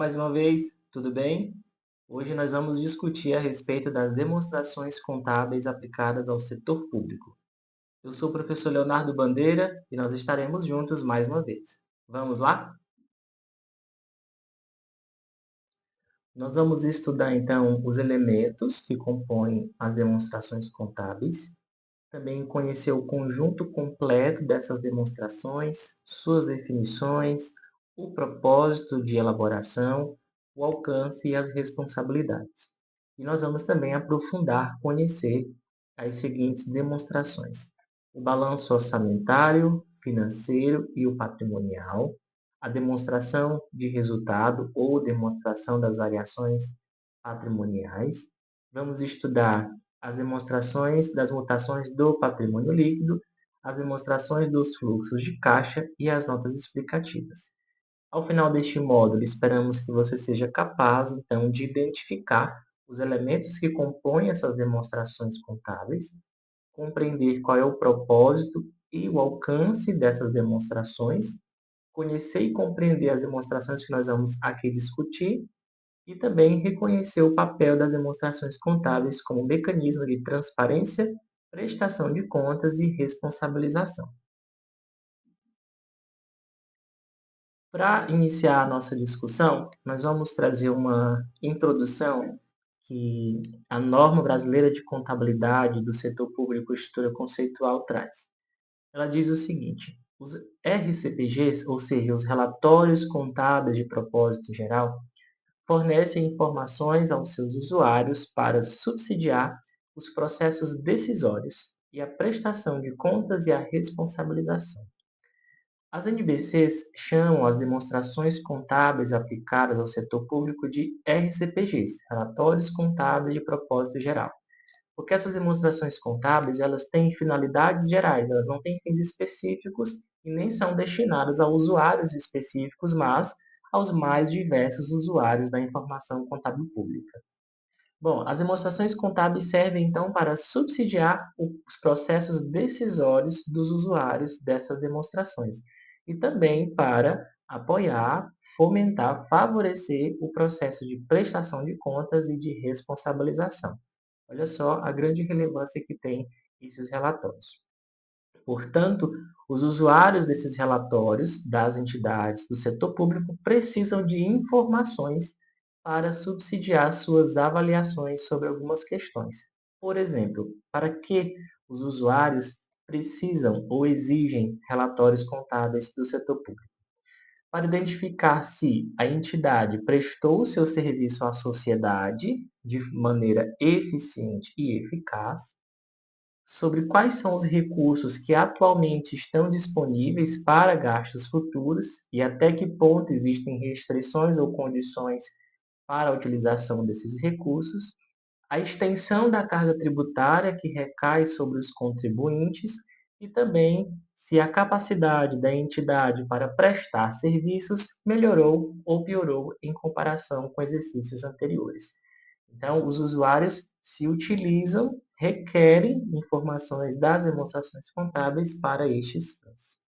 mais uma vez, tudo bem? Hoje nós vamos discutir a respeito das demonstrações contábeis aplicadas ao setor público. Eu sou o professor Leonardo Bandeira e nós estaremos juntos mais uma vez. Vamos lá? Nós vamos estudar então os elementos que compõem as demonstrações contábeis, também conhecer o conjunto completo dessas demonstrações, suas definições, o propósito de elaboração, o alcance e as responsabilidades. E nós vamos também aprofundar, conhecer as seguintes demonstrações: o balanço orçamentário, financeiro e o patrimonial, a demonstração de resultado ou demonstração das variações patrimoniais. Vamos estudar as demonstrações das mutações do patrimônio líquido, as demonstrações dos fluxos de caixa e as notas explicativas. Ao final deste módulo, esperamos que você seja capaz, então, de identificar os elementos que compõem essas demonstrações contábeis, compreender qual é o propósito e o alcance dessas demonstrações, conhecer e compreender as demonstrações que nós vamos aqui discutir e também reconhecer o papel das demonstrações contábeis como mecanismo de transparência, prestação de contas e responsabilização. Para iniciar a nossa discussão, nós vamos trazer uma introdução que a norma brasileira de contabilidade do setor público estrutura conceitual traz. Ela diz o seguinte: os RCPGs, ou seja, os relatórios contábeis de propósito geral, fornecem informações aos seus usuários para subsidiar os processos decisórios e a prestação de contas e a responsabilização. As NBCs chamam as demonstrações contábeis aplicadas ao setor público de RCPGs, Relatórios Contábeis de Propósito Geral, porque essas demonstrações contábeis elas têm finalidades gerais, elas não têm fins específicos e nem são destinadas a usuários específicos, mas aos mais diversos usuários da informação contábil pública. Bom, as demonstrações contábeis servem então para subsidiar os processos decisórios dos usuários dessas demonstrações e também para apoiar, fomentar, favorecer o processo de prestação de contas e de responsabilização. Olha só a grande relevância que tem esses relatórios. Portanto, os usuários desses relatórios das entidades do setor público precisam de informações para subsidiar suas avaliações sobre algumas questões. Por exemplo, para que os usuários precisam ou exigem relatórios contábeis do setor público? Para identificar se a entidade prestou o seu serviço à sociedade de maneira eficiente e eficaz, sobre quais são os recursos que atualmente estão disponíveis para gastos futuros e até que ponto existem restrições ou condições para a utilização desses recursos, a extensão da carga tributária que recai sobre os contribuintes e também se a capacidade da entidade para prestar serviços melhorou ou piorou em comparação com exercícios anteriores. Então, os usuários se utilizam, requerem informações das demonstrações contábeis para estes fins.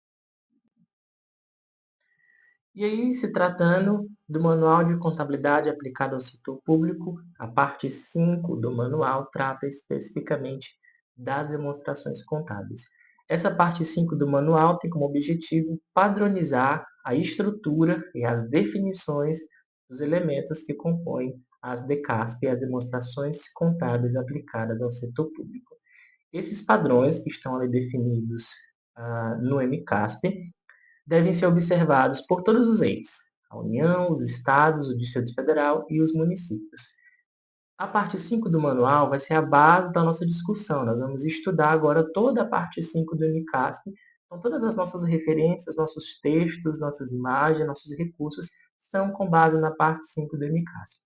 E aí, se tratando do Manual de Contabilidade aplicado ao setor público, a parte 5 do manual trata especificamente das demonstrações contábeis. Essa parte 5 do manual tem como objetivo padronizar a estrutura e as definições dos elementos que compõem as DECASP e as demonstrações contábeis aplicadas ao setor público. Esses padrões que estão ali definidos no MCASP devem ser observados por todos os entes, a União, os Estados, o Distrito Federal e os municípios. A parte 5 do manual vai ser a base da nossa discussão. Nós vamos estudar agora toda a parte 5 do MCASP. Então, todas as nossas referências, nossos textos, nossas imagens, nossos recursos são com base na parte 5 do MCASP.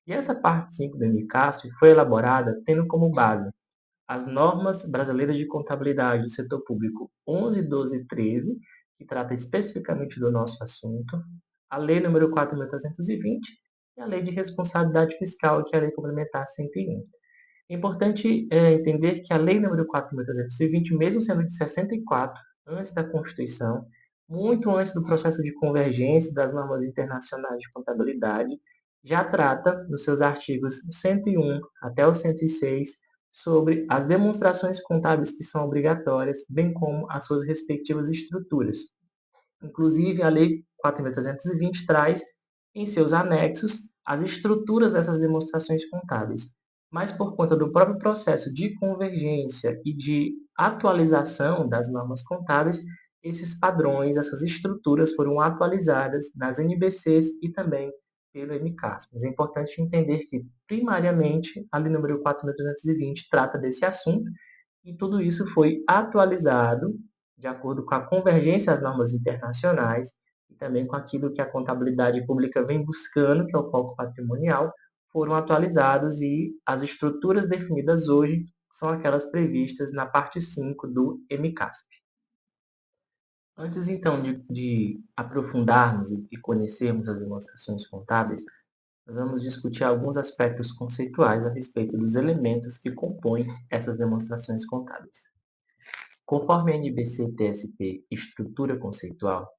E essa parte 5 do MCASP foi elaborada tendo como base as normas brasileiras de contabilidade do setor público 11, 12 e 13, que trata especificamente do nosso assunto, a Lei nº 4.320 e a Lei de Responsabilidade Fiscal, que é a Lei Complementar 101. É importante entender que a Lei nº 4.320, mesmo sendo de 64, antes da Constituição, muito antes do processo de convergência das normas internacionais de contabilidade, já trata, nos seus artigos 101 até o 106, sobre as demonstrações contábeis que são obrigatórias, bem como as suas respectivas estruturas. Inclusive, a Lei 4.320 traz, em seus anexos, as estruturas dessas demonstrações contábeis. Mas, por conta do próprio processo de convergência e de atualização das normas contábeis, esses padrões, essas estruturas foram atualizadas nas NBCs e também pelo MCAS. Mas é importante entender que, primariamente, a Lei número 4.320 trata desse assunto e tudo isso foi atualizado de acordo com a convergência às normas internacionais e também com aquilo que a contabilidade pública vem buscando, que é o foco patrimonial, foram atualizados e as estruturas definidas hoje são aquelas previstas na parte 5 do MCASP. Antes, então, de aprofundarmos e conhecermos as demonstrações contábeis, nós vamos discutir alguns aspectos conceituais a respeito dos elementos que compõem essas demonstrações contábeis. Conforme a NBC-TSP Estrutura Conceitual,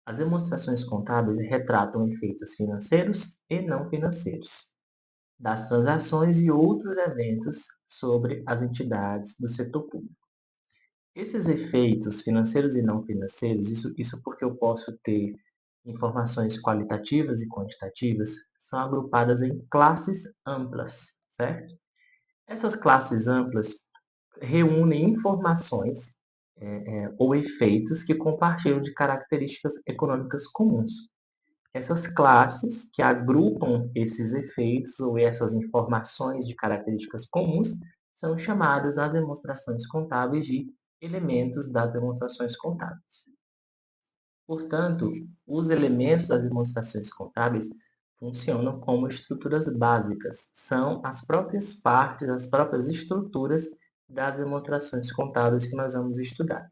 as demonstrações contábeis retratam efeitos financeiros e não financeiros das transações e outros eventos sobre as entidades do setor público. Esses efeitos financeiros e não financeiros, isso porque eu posso ter informações qualitativas e quantitativas, são agrupadas em classes amplas, certo? Essas classes amplas reúnem informações ou efeitos que compartilham de características econômicas comuns. Essas classes que agrupam esses efeitos ou essas informações de características comuns são chamadas nas demonstrações contábeis de elementos das demonstrações contábeis. Portanto, os elementos das demonstrações contábeis funcionam como estruturas básicas, são as próprias partes, as próprias estruturas das demonstrações contábeis que nós vamos estudar.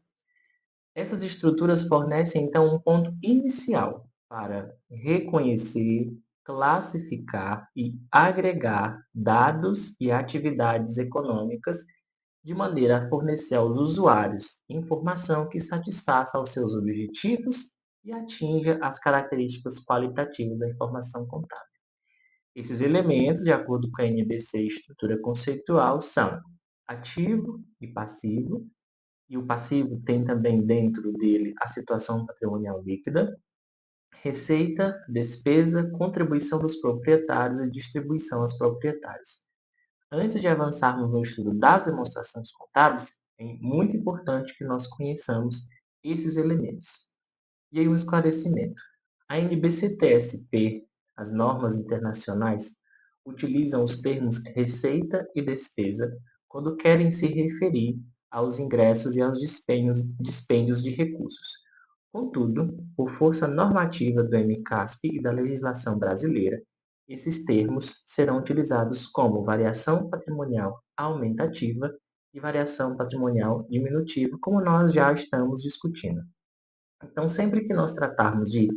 Essas estruturas fornecem, então, um ponto inicial para reconhecer, classificar e agregar dados e atividades econômicas de maneira a fornecer aos usuários informação que satisfaça aos seus objetivos e atinja as características qualitativas da informação contábil. Esses elementos, de acordo com a NBC Estrutura Conceitual, são ativo e passivo, e o passivo tem também dentro dele a situação patrimonial líquida, receita, despesa, contribuição dos proprietários e distribuição aos proprietários. Antes de avançarmos no estudo das demonstrações contábeis, é muito importante que nós conheçamos esses elementos. E aí um esclarecimento. A NBC-TSP, as normas internacionais, utilizam os termos receita e despesa quando querem se referir aos ingressos e aos dispêndios de recursos. Contudo, por força normativa do MCASP e da legislação brasileira, esses termos serão utilizados como variação patrimonial aumentativa e variação patrimonial diminutiva, como nós já estamos discutindo. Então, sempre que nós tratarmos de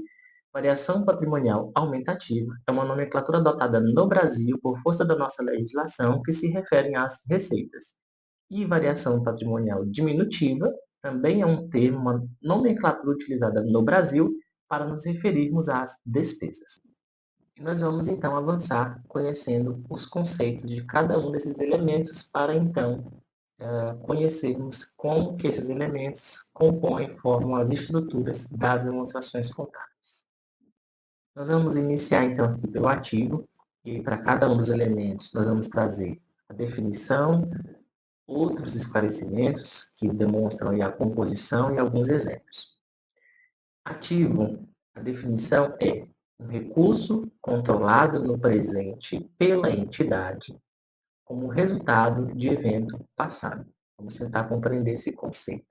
variação patrimonial aumentativa, é uma nomenclatura adotada no Brasil por força da nossa legislação que se referem às receitas. E variação patrimonial diminutiva também é um termo, uma nomenclatura utilizada no Brasil para nos referirmos às despesas. E nós vamos então avançar conhecendo os conceitos de cada um desses elementos para então conhecermos como que esses elementos compõem, formam as estruturas das demonstrações contábeis. Nós vamos iniciar então aqui pelo ativo, e para cada um dos elementos nós vamos trazer a definição, outros esclarecimentos que demonstram a composição e alguns exemplos. Ativo, a definição é um recurso controlado no presente pela entidade como resultado de evento passado. Vamos tentar compreender esse conceito.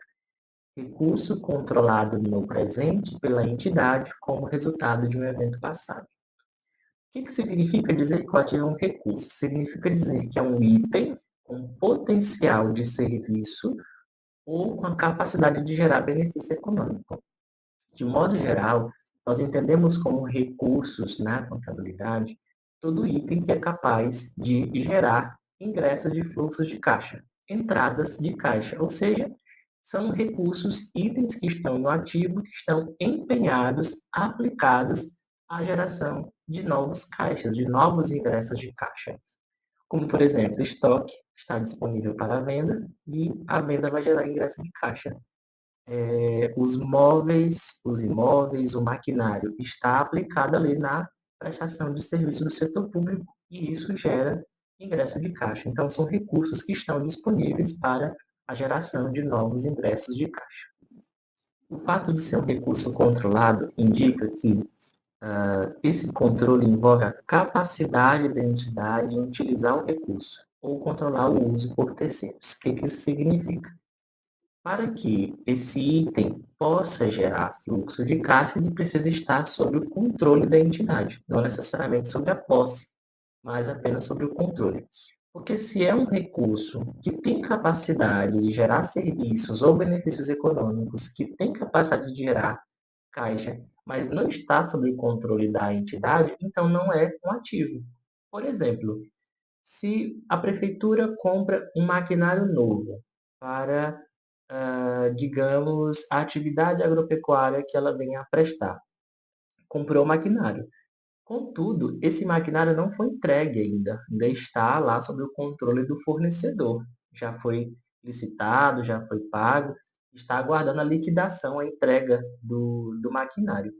Recurso controlado no presente pela entidade como resultado de um evento passado. O que significa dizer que o ativo é um recurso? Significa dizer que é um item com potencial de serviço ou com a capacidade de gerar benefício econômico. De modo geral, nós entendemos como recursos na contabilidade todo item que é capaz de gerar ingressos de fluxos de caixa, entradas de caixa, ou seja, são recursos, itens que estão no ativo, que estão empenhados, aplicados à geração de novos caixas, de novos ingressos de caixa. Como, por exemplo, estoque está disponível para venda e a venda vai gerar ingresso de caixa. Os móveis, os imóveis, o maquinário está aplicado ali na prestação de serviço do setor público e isso gera ingresso de caixa. Então, são recursos que estão disponíveis para a geração de novos ingressos de caixa. O fato de ser um recurso controlado indica que esse controle envolve a capacidade da entidade em utilizar o recurso ou controlar o uso por terceiros. O que isso significa? Para que esse item possa gerar fluxo de caixa, ele precisa estar sob o controle da entidade, não necessariamente sobre a posse, mas apenas sobre o controle. Porque se é um recurso que tem capacidade de gerar serviços ou benefícios econômicos, que tem capacidade de gerar caixa, mas não está sob o controle da entidade, então não é um ativo. Por exemplo, se a prefeitura compra um maquinário novo para, digamos, a atividade agropecuária que ela venha a prestar, comprou o maquinário. Contudo, esse maquinário não foi entregue ainda está lá sob o controle do fornecedor. Já foi licitado, já foi pago, está aguardando a liquidação, a entrega do maquinário.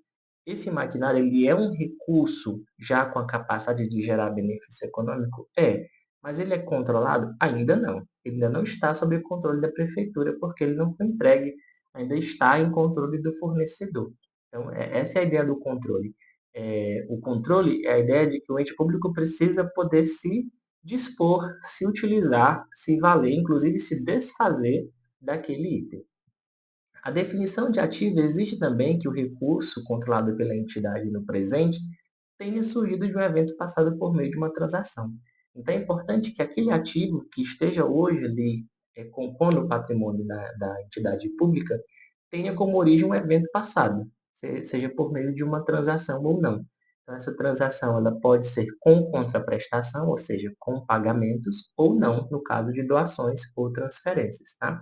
Esse maquinário ele é um recurso já com a capacidade de gerar benefício econômico? É, mas ele é controlado? Ainda não. Ele ainda não está sob o controle da prefeitura, porque ele não foi entregue, ainda está em controle do fornecedor. Então, essa é a ideia do controle. O controle é a ideia de que o ente público precisa poder se dispor, se utilizar, se valer, inclusive se desfazer daquele item. A definição de ativo exige também que o recurso controlado pela entidade no presente tenha surgido de um evento passado por meio de uma transação. Então, é importante que aquele ativo que esteja hoje ali compondo o patrimônio da entidade pública tenha como origem um evento passado, seja por meio de uma transação ou não. Então, essa transação ela pode ser com contraprestação, ou seja, com pagamentos, ou não, no caso de doações ou transferências. Tá?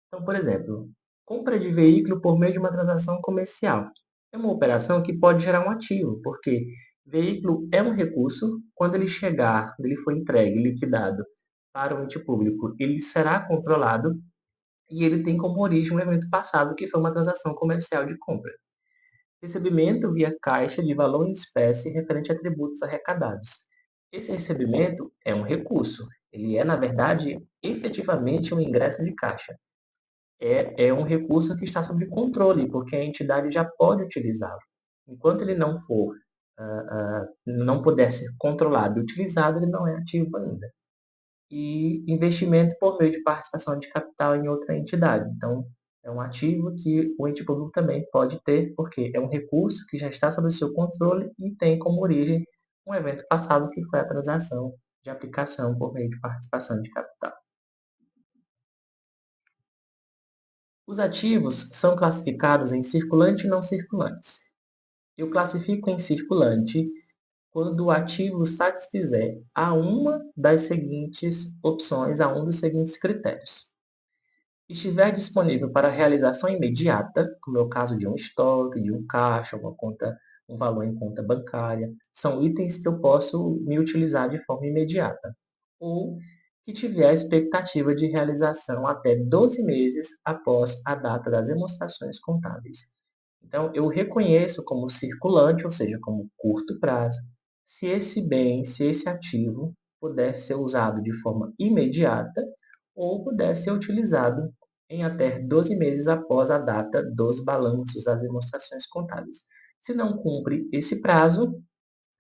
Então, por exemplo, compra de veículo por meio de uma transação comercial. É uma operação que pode gerar um ativo, porque veículo é um recurso, quando ele chegar, quando ele for entregue, liquidado para o ente público, ele será controlado e ele tem como origem um evento passado que foi uma transação comercial de compra. Recebimento via caixa de valor em espécie referente a tributos arrecadados. Esse recebimento é um recurso. Ele é, na verdade, efetivamente um ingresso de caixa. É um recurso que está sob controle, porque a entidade já pode utilizá-lo. Enquanto ele não for, não puder ser controlado e utilizado, ele não é ativo ainda. E investimento por meio de participação de capital em outra entidade. Então, é um ativo que o ente público também pode ter, porque é um recurso que já está sob o seu controle e tem como origem um evento passado que foi a transação de aplicação por meio de participação de capital. Os ativos são classificados em circulante e não circulantes. Eu classifico em circulante quando o ativo satisfizer a uma das seguintes opções, a um dos seguintes critérios. Estiver disponível para realização imediata, como é o caso de um estoque, de um caixa, uma conta, um valor em conta bancária, são itens que eu posso me utilizar de forma imediata. Ou que tiver a expectativa de realização até 12 meses após a data das demonstrações contábeis. Então, eu reconheço como circulante, ou seja, como curto prazo, se esse bem, se esse ativo puder ser usado de forma imediata ou puder ser utilizado em até 12 meses após a data dos balanços das demonstrações contábeis. Se não cumpre esse prazo,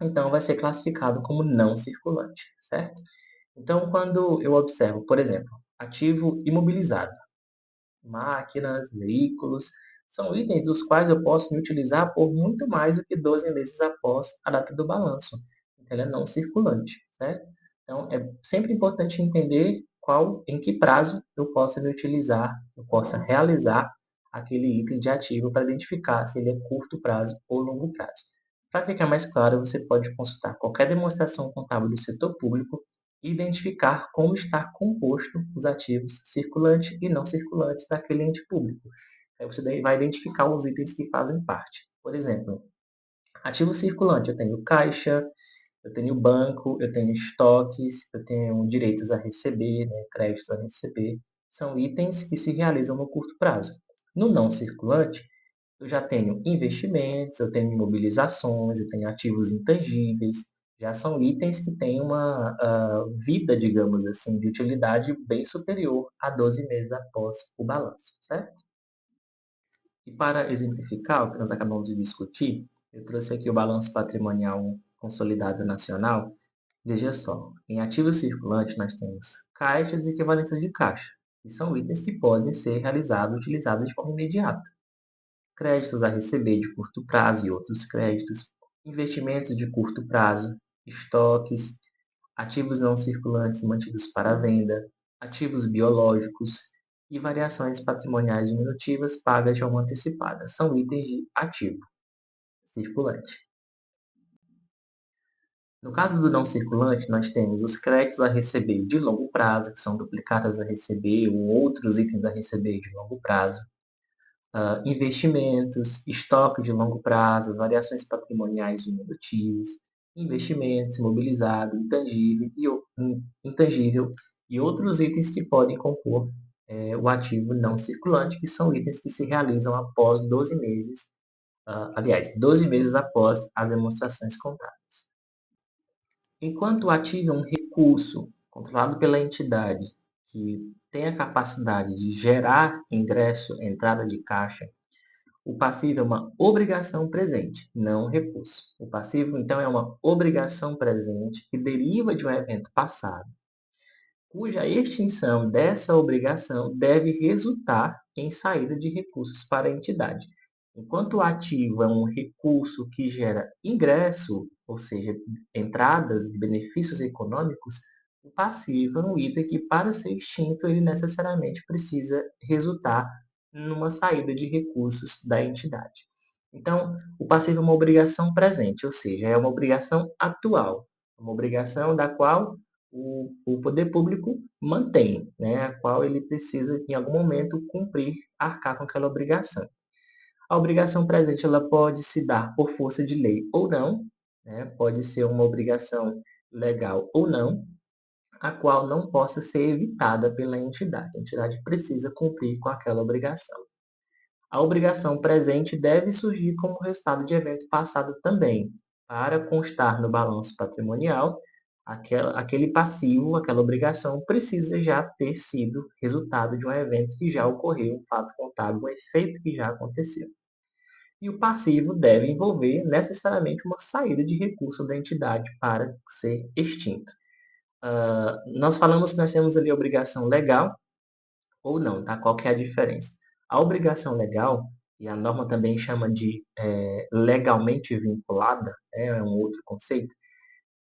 então vai ser classificado como não circulante, certo? Então, quando eu observo, por exemplo, ativo imobilizado, máquinas, veículos, são itens dos quais eu posso me utilizar por muito mais do que 12 meses após a data do balanço. Então, ele é não circulante, certo? Então, é sempre importante entender em que prazo eu posso me utilizar, eu possa realizar aquele item de ativo para identificar se ele é curto prazo ou longo prazo. Para ficar mais claro, você pode consultar qualquer demonstração contábil do setor público identificar como está composto os ativos circulantes e não circulantes daquele ente público. Aí você vai identificar os itens que fazem parte. Por exemplo, ativo circulante, eu tenho caixa, eu tenho banco, eu tenho estoques, eu tenho direitos a receber, né, créditos a receber. São itens que se realizam no curto prazo. No não circulante, eu já tenho investimentos, eu tenho imobilizações, eu tenho ativos intangíveis. Já são itens que têm uma vida, digamos assim, de utilidade bem superior a 12 meses após o balanço, certo? E para exemplificar o que nós acabamos de discutir, eu trouxe aqui o balanço patrimonial consolidado nacional. Veja só, em ativo circulante nós temos caixas e equivalências de caixa, que são itens que podem ser realizados, utilizados de forma imediata. Créditos a receber de curto prazo e outros créditos, investimentos de curto prazo, estoques, ativos não circulantes mantidos para venda, ativos biológicos e variações patrimoniais diminutivas pagas de forma antecipada. São itens de ativo circulante. No caso do não circulante, nós temos os créditos a receber de longo prazo, que são duplicatas a receber ou outros itens a receber de longo prazo, investimentos, estoque de longo prazo, variações patrimoniais diminutivas, investimentos, imobilizado, intangível e outros itens que podem compor o ativo não circulante, que são itens que se realizam após 12 meses, 12 meses após as demonstrações contábeis. Enquanto o ativo é um recurso controlado pela entidade que tem a capacidade de gerar ingresso, entrada de caixa, o passivo é uma obrigação presente, não um recurso. O passivo, então, é uma obrigação presente que deriva de um evento passado, cuja extinção dessa obrigação deve resultar em saída de recursos para a entidade. Enquanto o ativo é um recurso que gera ingresso, ou seja, entradas, benefícios econômicos, o passivo é um item que, para ser extinto, ele necessariamente precisa resultar numa saída de recursos da entidade. Então, o passivo é uma obrigação presente, ou seja, é uma obrigação atual, uma obrigação da qual o poder público mantém, né, a qual ele precisa, em algum momento, cumprir, arcar com aquela obrigação. A obrigação presente ela pode se dar por força de lei ou não, né, pode ser uma obrigação legal ou não, a qual não possa ser evitada pela entidade. A entidade precisa cumprir com aquela obrigação. A obrigação presente deve surgir como resultado de evento passado também, para constar no balanço patrimonial, aquele passivo, aquela obrigação, precisa já ter sido resultado de um evento que já ocorreu, um fato contábil, um efeito que já aconteceu. E o passivo deve envolver necessariamente uma saída de recurso da entidade para ser extinto. Nós falamos que nós temos ali a obrigação legal, ou não, tá? Qual que é a diferença? A obrigação legal, e a norma também chama de legalmente vinculada, é um outro conceito,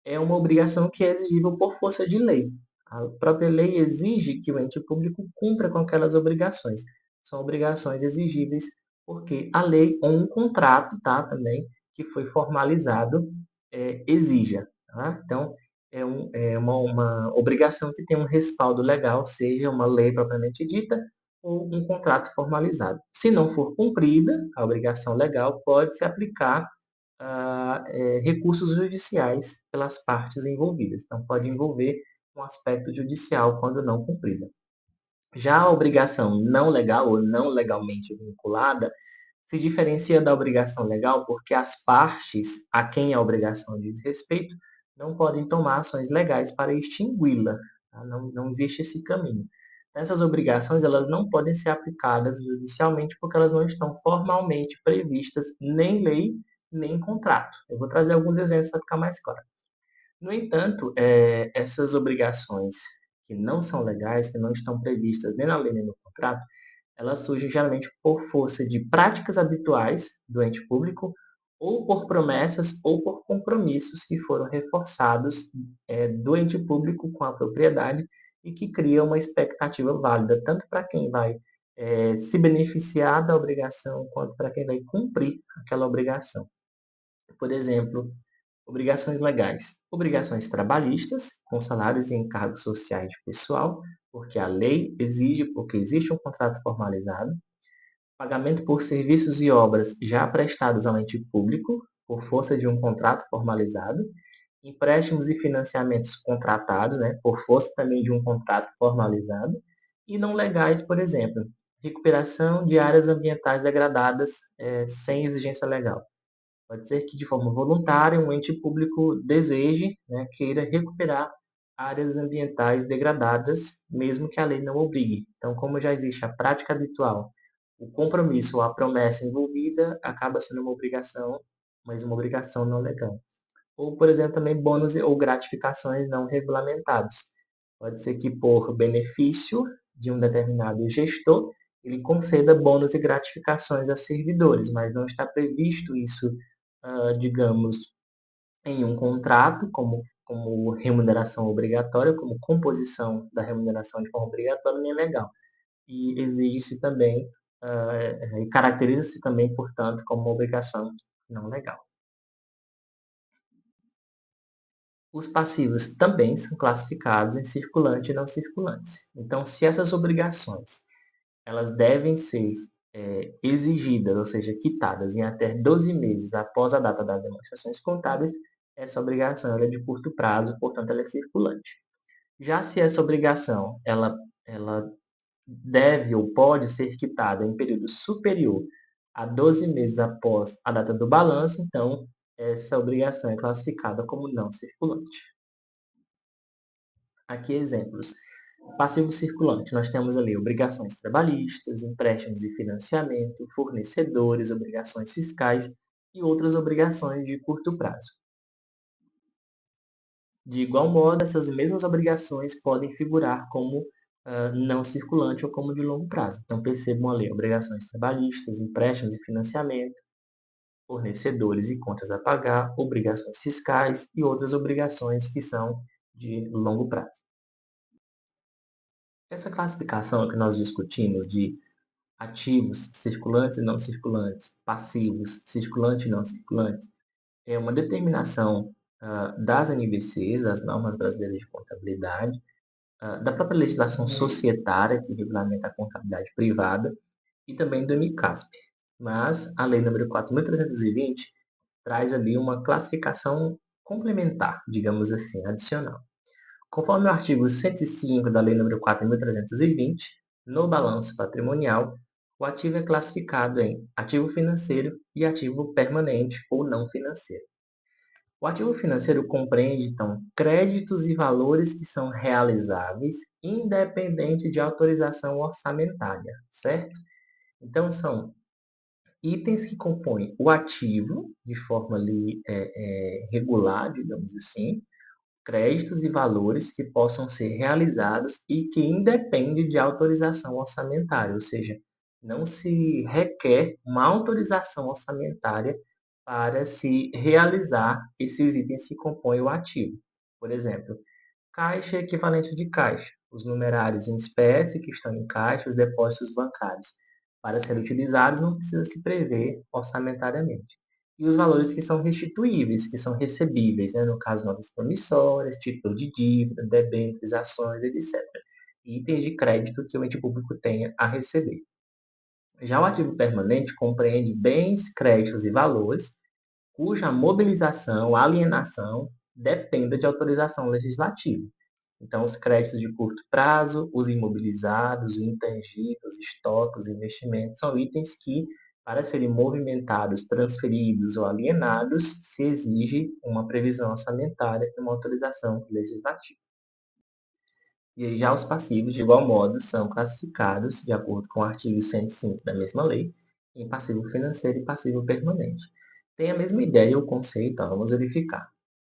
é uma obrigação que é exigível por força de lei. A própria lei exige que o ente público cumpra com aquelas obrigações. São obrigações exigíveis porque a lei ou um contrato, tá, também, que foi formalizado, exija. Tá? Então, é uma obrigação que tem um respaldo legal, seja uma lei propriamente dita ou um contrato formalizado. Se não for cumprida, a obrigação legal pode se aplicar recursos judiciais pelas partes envolvidas. Então, pode envolver um aspecto judicial quando não cumprida. Já a obrigação não legal ou não legalmente vinculada se diferencia da obrigação legal porque as partes a quem a obrigação diz respeito não podem tomar ações legais para extingui-la. Tá? Não existe esse caminho. Essas obrigações elas não podem ser aplicadas judicialmente porque elas não estão formalmente previstas nem em lei nem em contrato. Eu vou trazer alguns exemplos para ficar mais claro. No entanto, essas obrigações que não são legais, que não estão previstas nem na lei nem no contrato, elas surgem geralmente por força de práticas habituais do ente público ou por promessas ou por compromissos que foram reforçados do ente público com a propriedade e que criam uma expectativa válida tanto para quem vai se beneficiar da obrigação quanto para quem vai cumprir aquela obrigação. Por exemplo, Obrigações legais. Obrigações trabalhistas, com salários e encargos sociais de pessoal, porque a lei exige, porque existe um contrato formalizado. Pagamento por serviços e obras já prestados ao ente público, por força de um contrato formalizado. Empréstimos e financiamentos contratados, né, por força também de um contrato formalizado. E não legais, por exemplo, recuperação de áreas ambientais degradadas sem exigência legal. Pode ser que, de forma voluntária, um ente público deseje, né, queira recuperar áreas ambientais degradadas, mesmo que a lei não obrigue. Então, como já existe a prática habitual, o compromisso ou a promessa envolvida acaba sendo uma obrigação, mas uma obrigação não legal. Ou, por exemplo, também bônus ou gratificações não regulamentados. Pode ser que, por benefício de um determinado gestor, ele conceda bônus e gratificações a servidores, mas não está previsto isso, digamos, em um contrato, como remuneração obrigatória, como composição da remuneração de forma obrigatória, nem legal. E exige-se também, e caracteriza-se também, portanto, como uma obrigação não legal. Os passivos também são classificados em circulante e não circulantes. Então, se essas obrigações elas devem ser exigidas, ou seja, quitadas em até 12 meses após a data das demonstrações contábeis, essa obrigação ela é de curto prazo, portanto, ela é circulante. Já se essa obrigação ela deve ou pode ser quitada em período superior a 12 meses após a data do balanço, então essa obrigação é classificada como não circulante. Aqui exemplos. Passivo circulante, nós temos ali obrigações trabalhistas, empréstimos e financiamento, fornecedores, obrigações fiscais e outras obrigações de curto prazo. De igual modo, essas mesmas obrigações podem figurar como não circulante ou como de longo prazo. Então, percebam ali obrigações trabalhistas, empréstimos e financiamento, fornecedores e contas a pagar, obrigações fiscais e outras obrigações que são de longo prazo. Essa classificação que nós discutimos de ativos circulantes e não circulantes, passivos circulantes e não circulantes, é uma determinação das NBCs, das normas brasileiras de contabilidade, da própria legislação societária que regulamenta a contabilidade privada e também do MICASP. Mas a Lei nº 4.320 traz ali uma classificação complementar, digamos assim, adicional. Conforme o artigo 105 da Lei nº 4.320, no balanço patrimonial, o ativo é classificado em ativo financeiro e ativo permanente ou não financeiro. O ativo financeiro compreende, então, créditos e valores que são realizáveis independente de autorização orçamentária, certo? Então, são itens que compõem o ativo de forma ali, regular, digamos assim, créditos e valores que possam ser realizados e que independem de autorização orçamentária, ou seja, não se requer uma autorização orçamentária para se realizar esses itens que compõem o ativo. Por exemplo, caixa e equivalente de caixa, os numerários em espécie que estão em caixa, os depósitos bancários. Para serem utilizados, não precisa se prever orçamentariamente. E os valores que são restituíveis, que são recebíveis, né? No caso, notas promissórias, títulos de dívida, debêntures, ações, etc. E itens de crédito que o ente público tenha a receber. Já o ativo permanente compreende bens, créditos e valores cuja mobilização, alienação, dependa de autorização legislativa. Então, os créditos de curto prazo, os imobilizados, os intangíveis, os estoques, os investimentos, são itens que, para serem movimentados, transferidos ou alienados, se exige uma previsão orçamentária e uma autorização legislativa. E aí, já os passivos, de igual modo, são classificados, de acordo com o artigo 105 da mesma lei, em passivo financeiro e passivo permanente. Tem a mesma ideia ou conceito, vamos verificar.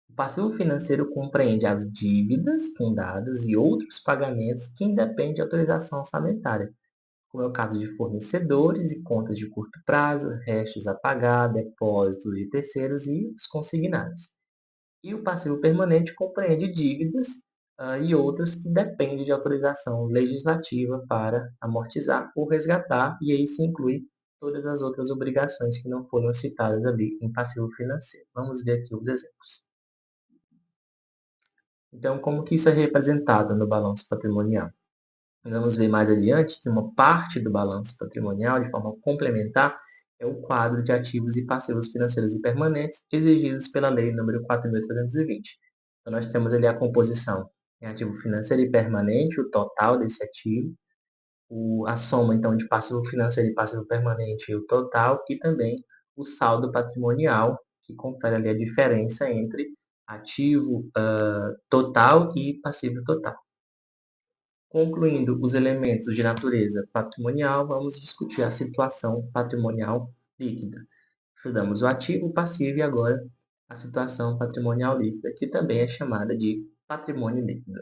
O passivo financeiro compreende as dívidas, fundados e outros pagamentos que independem de autorização orçamentária, como é o caso de fornecedores e contas de curto prazo, restos a pagar, depósitos de terceiros e os consignados. E o passivo permanente compreende dívidas e outras que dependem de autorização legislativa para amortizar ou resgatar, e aí se inclui todas as outras obrigações que não foram citadas ali em passivo financeiro. Vamos ver aqui os exemplos. Então, como que isso é representado no balanço patrimonial? Nós vamos ver mais adiante que uma parte do balanço patrimonial, de forma complementar, é o quadro de ativos e passivos financeiros e permanentes exigidos pela Lei nº 4.320. Então, nós temos ali a composição em ativo financeiro e permanente, o total desse ativo, a soma, então, de passivo financeiro e passivo permanente, o total, e também o saldo patrimonial, que confere ali a diferença entre ativo total e passivo total. Concluindo os elementos de natureza patrimonial, vamos discutir a situação patrimonial líquida. Estudamos o ativo, o passivo e agora a situação patrimonial líquida, que também é chamada de patrimônio líquido.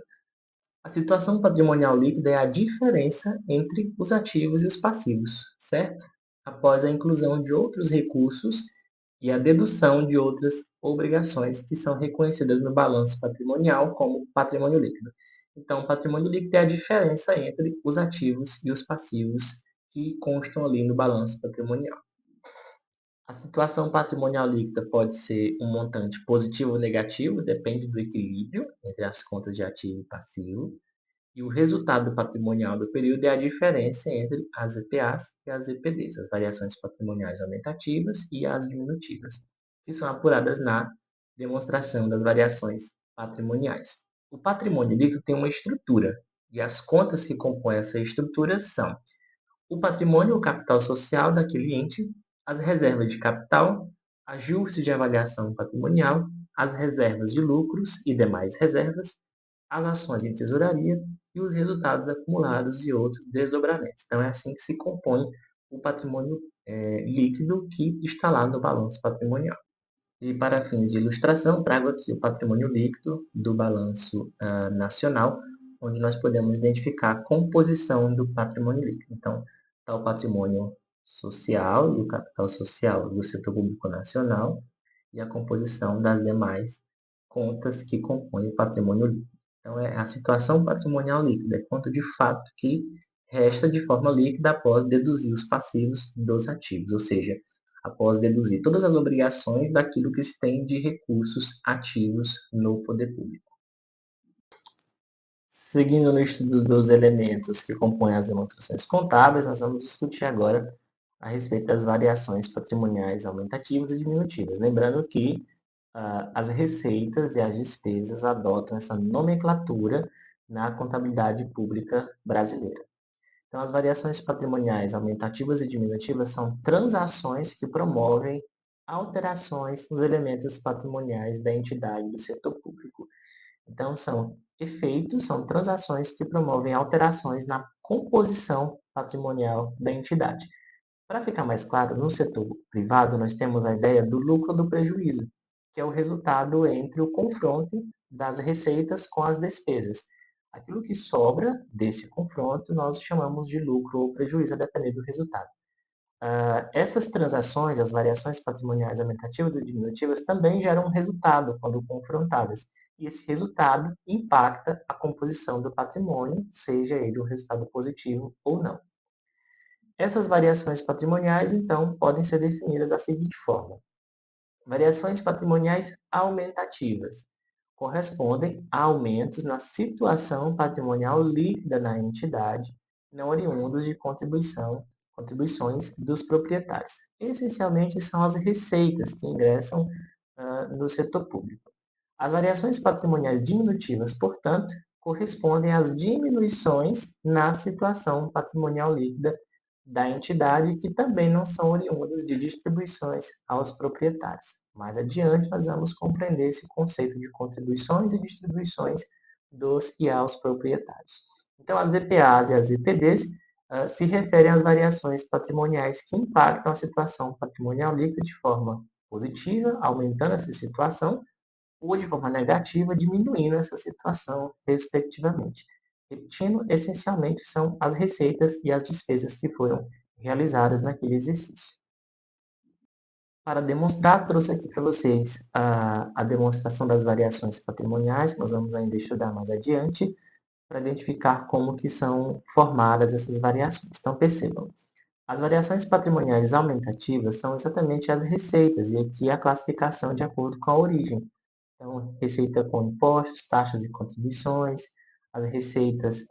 A situação patrimonial líquida é a diferença entre os ativos e os passivos, certo? Após a inclusão de outros recursos e a dedução de outras obrigações que são reconhecidas no balanço patrimonial como patrimônio líquido. Então, o patrimônio líquido é a diferença entre os ativos e os passivos que constam ali no balanço patrimonial. A situação patrimonial líquida pode ser um montante positivo ou negativo, depende do equilíbrio entre as contas de ativo e passivo. E o resultado patrimonial do período é a diferença entre as VPAs e as VPDs, as variações patrimoniais aumentativas e as diminutivas, que são apuradas na demonstração das variações patrimoniais. O patrimônio líquido tem uma estrutura, e as contas que compõem essa estrutura são o patrimônio ou capital social daquele ente, as reservas de capital, ajustes de avaliação patrimonial, as reservas de lucros e demais reservas, as ações em tesouraria e os resultados acumulados e outros desdobramentos. Então, é assim que se compõe o patrimônio líquido que está lá no balanço patrimonial. E para fins de ilustração, trago aqui o patrimônio líquido do balanço nacional, onde nós podemos identificar a composição do patrimônio líquido. Então, está o patrimônio social e o capital social do setor público nacional e a composição das demais contas que compõem o patrimônio líquido. Então, é a situação patrimonial líquida, é quanto de fato que resta de forma líquida após deduzir os passivos dos ativos, ou seja, após deduzir todas as obrigações daquilo que se tem de recursos ativos no poder público. Seguindo no estudo dos elementos que compõem as demonstrações contábeis, nós vamos discutir agora a respeito das variações patrimoniais aumentativas e diminutivas. Lembrando que as receitas e as despesas adotam essa nomenclatura na contabilidade pública brasileira. Então, as variações patrimoniais aumentativas e diminutivas são transações que promovem alterações nos elementos patrimoniais da entidade do setor público. Então, são efeitos, são transações que promovem alterações na composição patrimonial da entidade. Para ficar mais claro, no setor privado, nós temos a ideia do lucro ou do prejuízo, que é o resultado entre o confronto das receitas com as despesas. Aquilo que sobra desse confronto, nós chamamos de lucro ou prejuízo, a depender do resultado. Essas transações, as variações patrimoniais aumentativas e diminutivas, também geram um resultado quando confrontadas. E esse resultado impacta a composição do patrimônio, seja ele um resultado positivo ou não. Essas variações patrimoniais, então, podem ser definidas da seguinte forma. Variações patrimoniais aumentativas correspondem a aumentos na situação patrimonial líquida na entidade, não oriundos de contribuições dos proprietários. Essencialmente, são as receitas que ingressam no setor público. As variações patrimoniais diminutivas, portanto, correspondem às diminuições na situação patrimonial líquida da entidade, que também não são oriundas de distribuições aos proprietários. Mais adiante, nós vamos compreender esse conceito de contribuições e distribuições dos e aos proprietários. Então, as VPAs e as VPDs se referem às variações patrimoniais que impactam a situação patrimonial líquida de forma positiva, aumentando essa situação, ou de forma negativa, diminuindo essa situação, respectivamente. Repetindo, essencialmente são as receitas e as despesas que foram realizadas naquele exercício. Para demonstrar, trouxe aqui para vocês a demonstração das variações patrimoniais, que nós vamos ainda estudar mais adiante, para identificar como que são formadas essas variações. Então, percebam, As variações patrimoniais aumentativas são exatamente as receitas, e aqui a classificação de acordo com a origem. Então, receita com impostos, taxas e contribuições, as receitas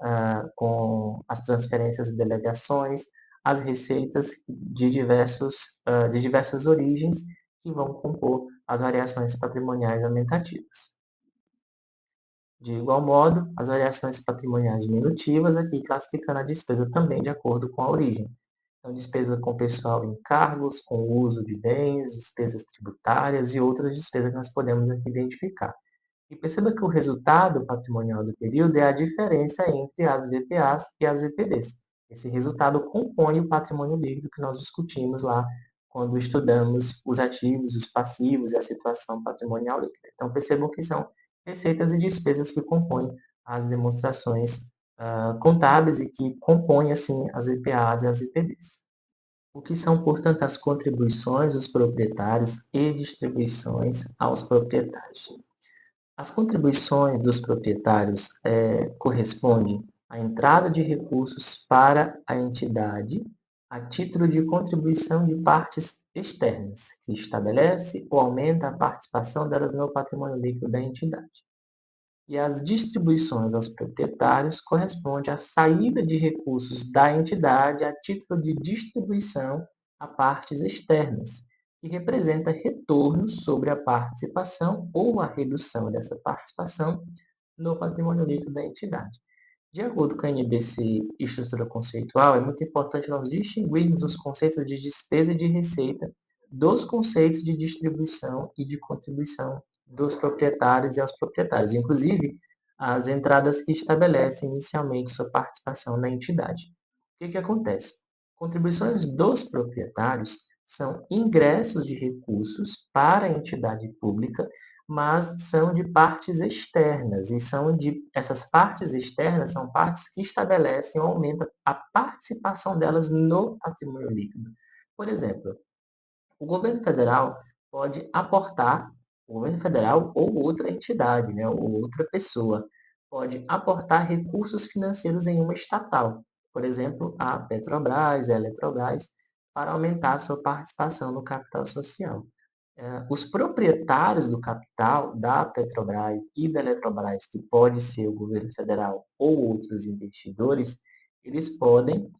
com as transferências e delegações, as receitas de diversas origens que vão compor as variações patrimoniais aumentativas. De igual modo, as variações patrimoniais diminutivas, aqui classificando a despesa também de acordo com a origem. Então, despesa com pessoal em cargos, com o uso de bens, despesas tributárias e outras despesas que nós podemos aqui identificar. E perceba que o resultado patrimonial do período é a diferença entre as VPAs e as VPDs. Esse resultado compõe o patrimônio líquido que nós discutimos lá quando estudamos os ativos, os passivos e a situação patrimonial líquida. Então, percebam que são receitas e despesas que compõem as demonstrações contábeis e que compõem, assim, as VPAs e as VPDs. O que são, portanto, as contribuições dos proprietários e distribuições aos proprietários? As contribuições dos proprietários correspondem à entrada de recursos para a entidade a título de contribuição de partes externas, que estabelece ou aumenta a participação delas no patrimônio líquido da entidade. E as distribuições aos proprietários correspondem à saída de recursos da entidade a título de distribuição a partes externas, que representa retorno sobre a participação ou a redução dessa participação no patrimônio líquido da entidade. De acordo com a NBC Estrutura Conceitual, é muito importante nós distinguirmos os conceitos de despesa e de receita dos conceitos de distribuição e de contribuição dos proprietários e aos proprietários, inclusive as entradas que estabelecem inicialmente sua participação na entidade. O que acontece? Contribuições dos proprietários são ingressos de recursos para a entidade pública, mas são de partes externas, e essas partes externas são partes que estabelecem ou aumentam a participação delas no patrimônio líquido. Por exemplo, o governo federal pode aportar, o governo federal ou outra entidade, né, ou outra pessoa, pode aportar recursos financeiros em uma estatal, por exemplo, a Petrobras, a Eletrobras, para aumentar a sua participação no capital social. Os proprietários do capital da Petrobras e da Eletrobras, que pode ser o governo federal ou outros investidores, eles podem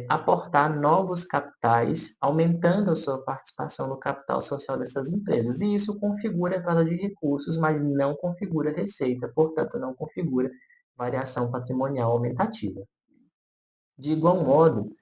aportar novos capitais, aumentando a sua participação no capital social dessas empresas. E isso configura a entrada de recursos, mas não configura receita, portanto, não configura variação patrimonial aumentativa. De igual modo,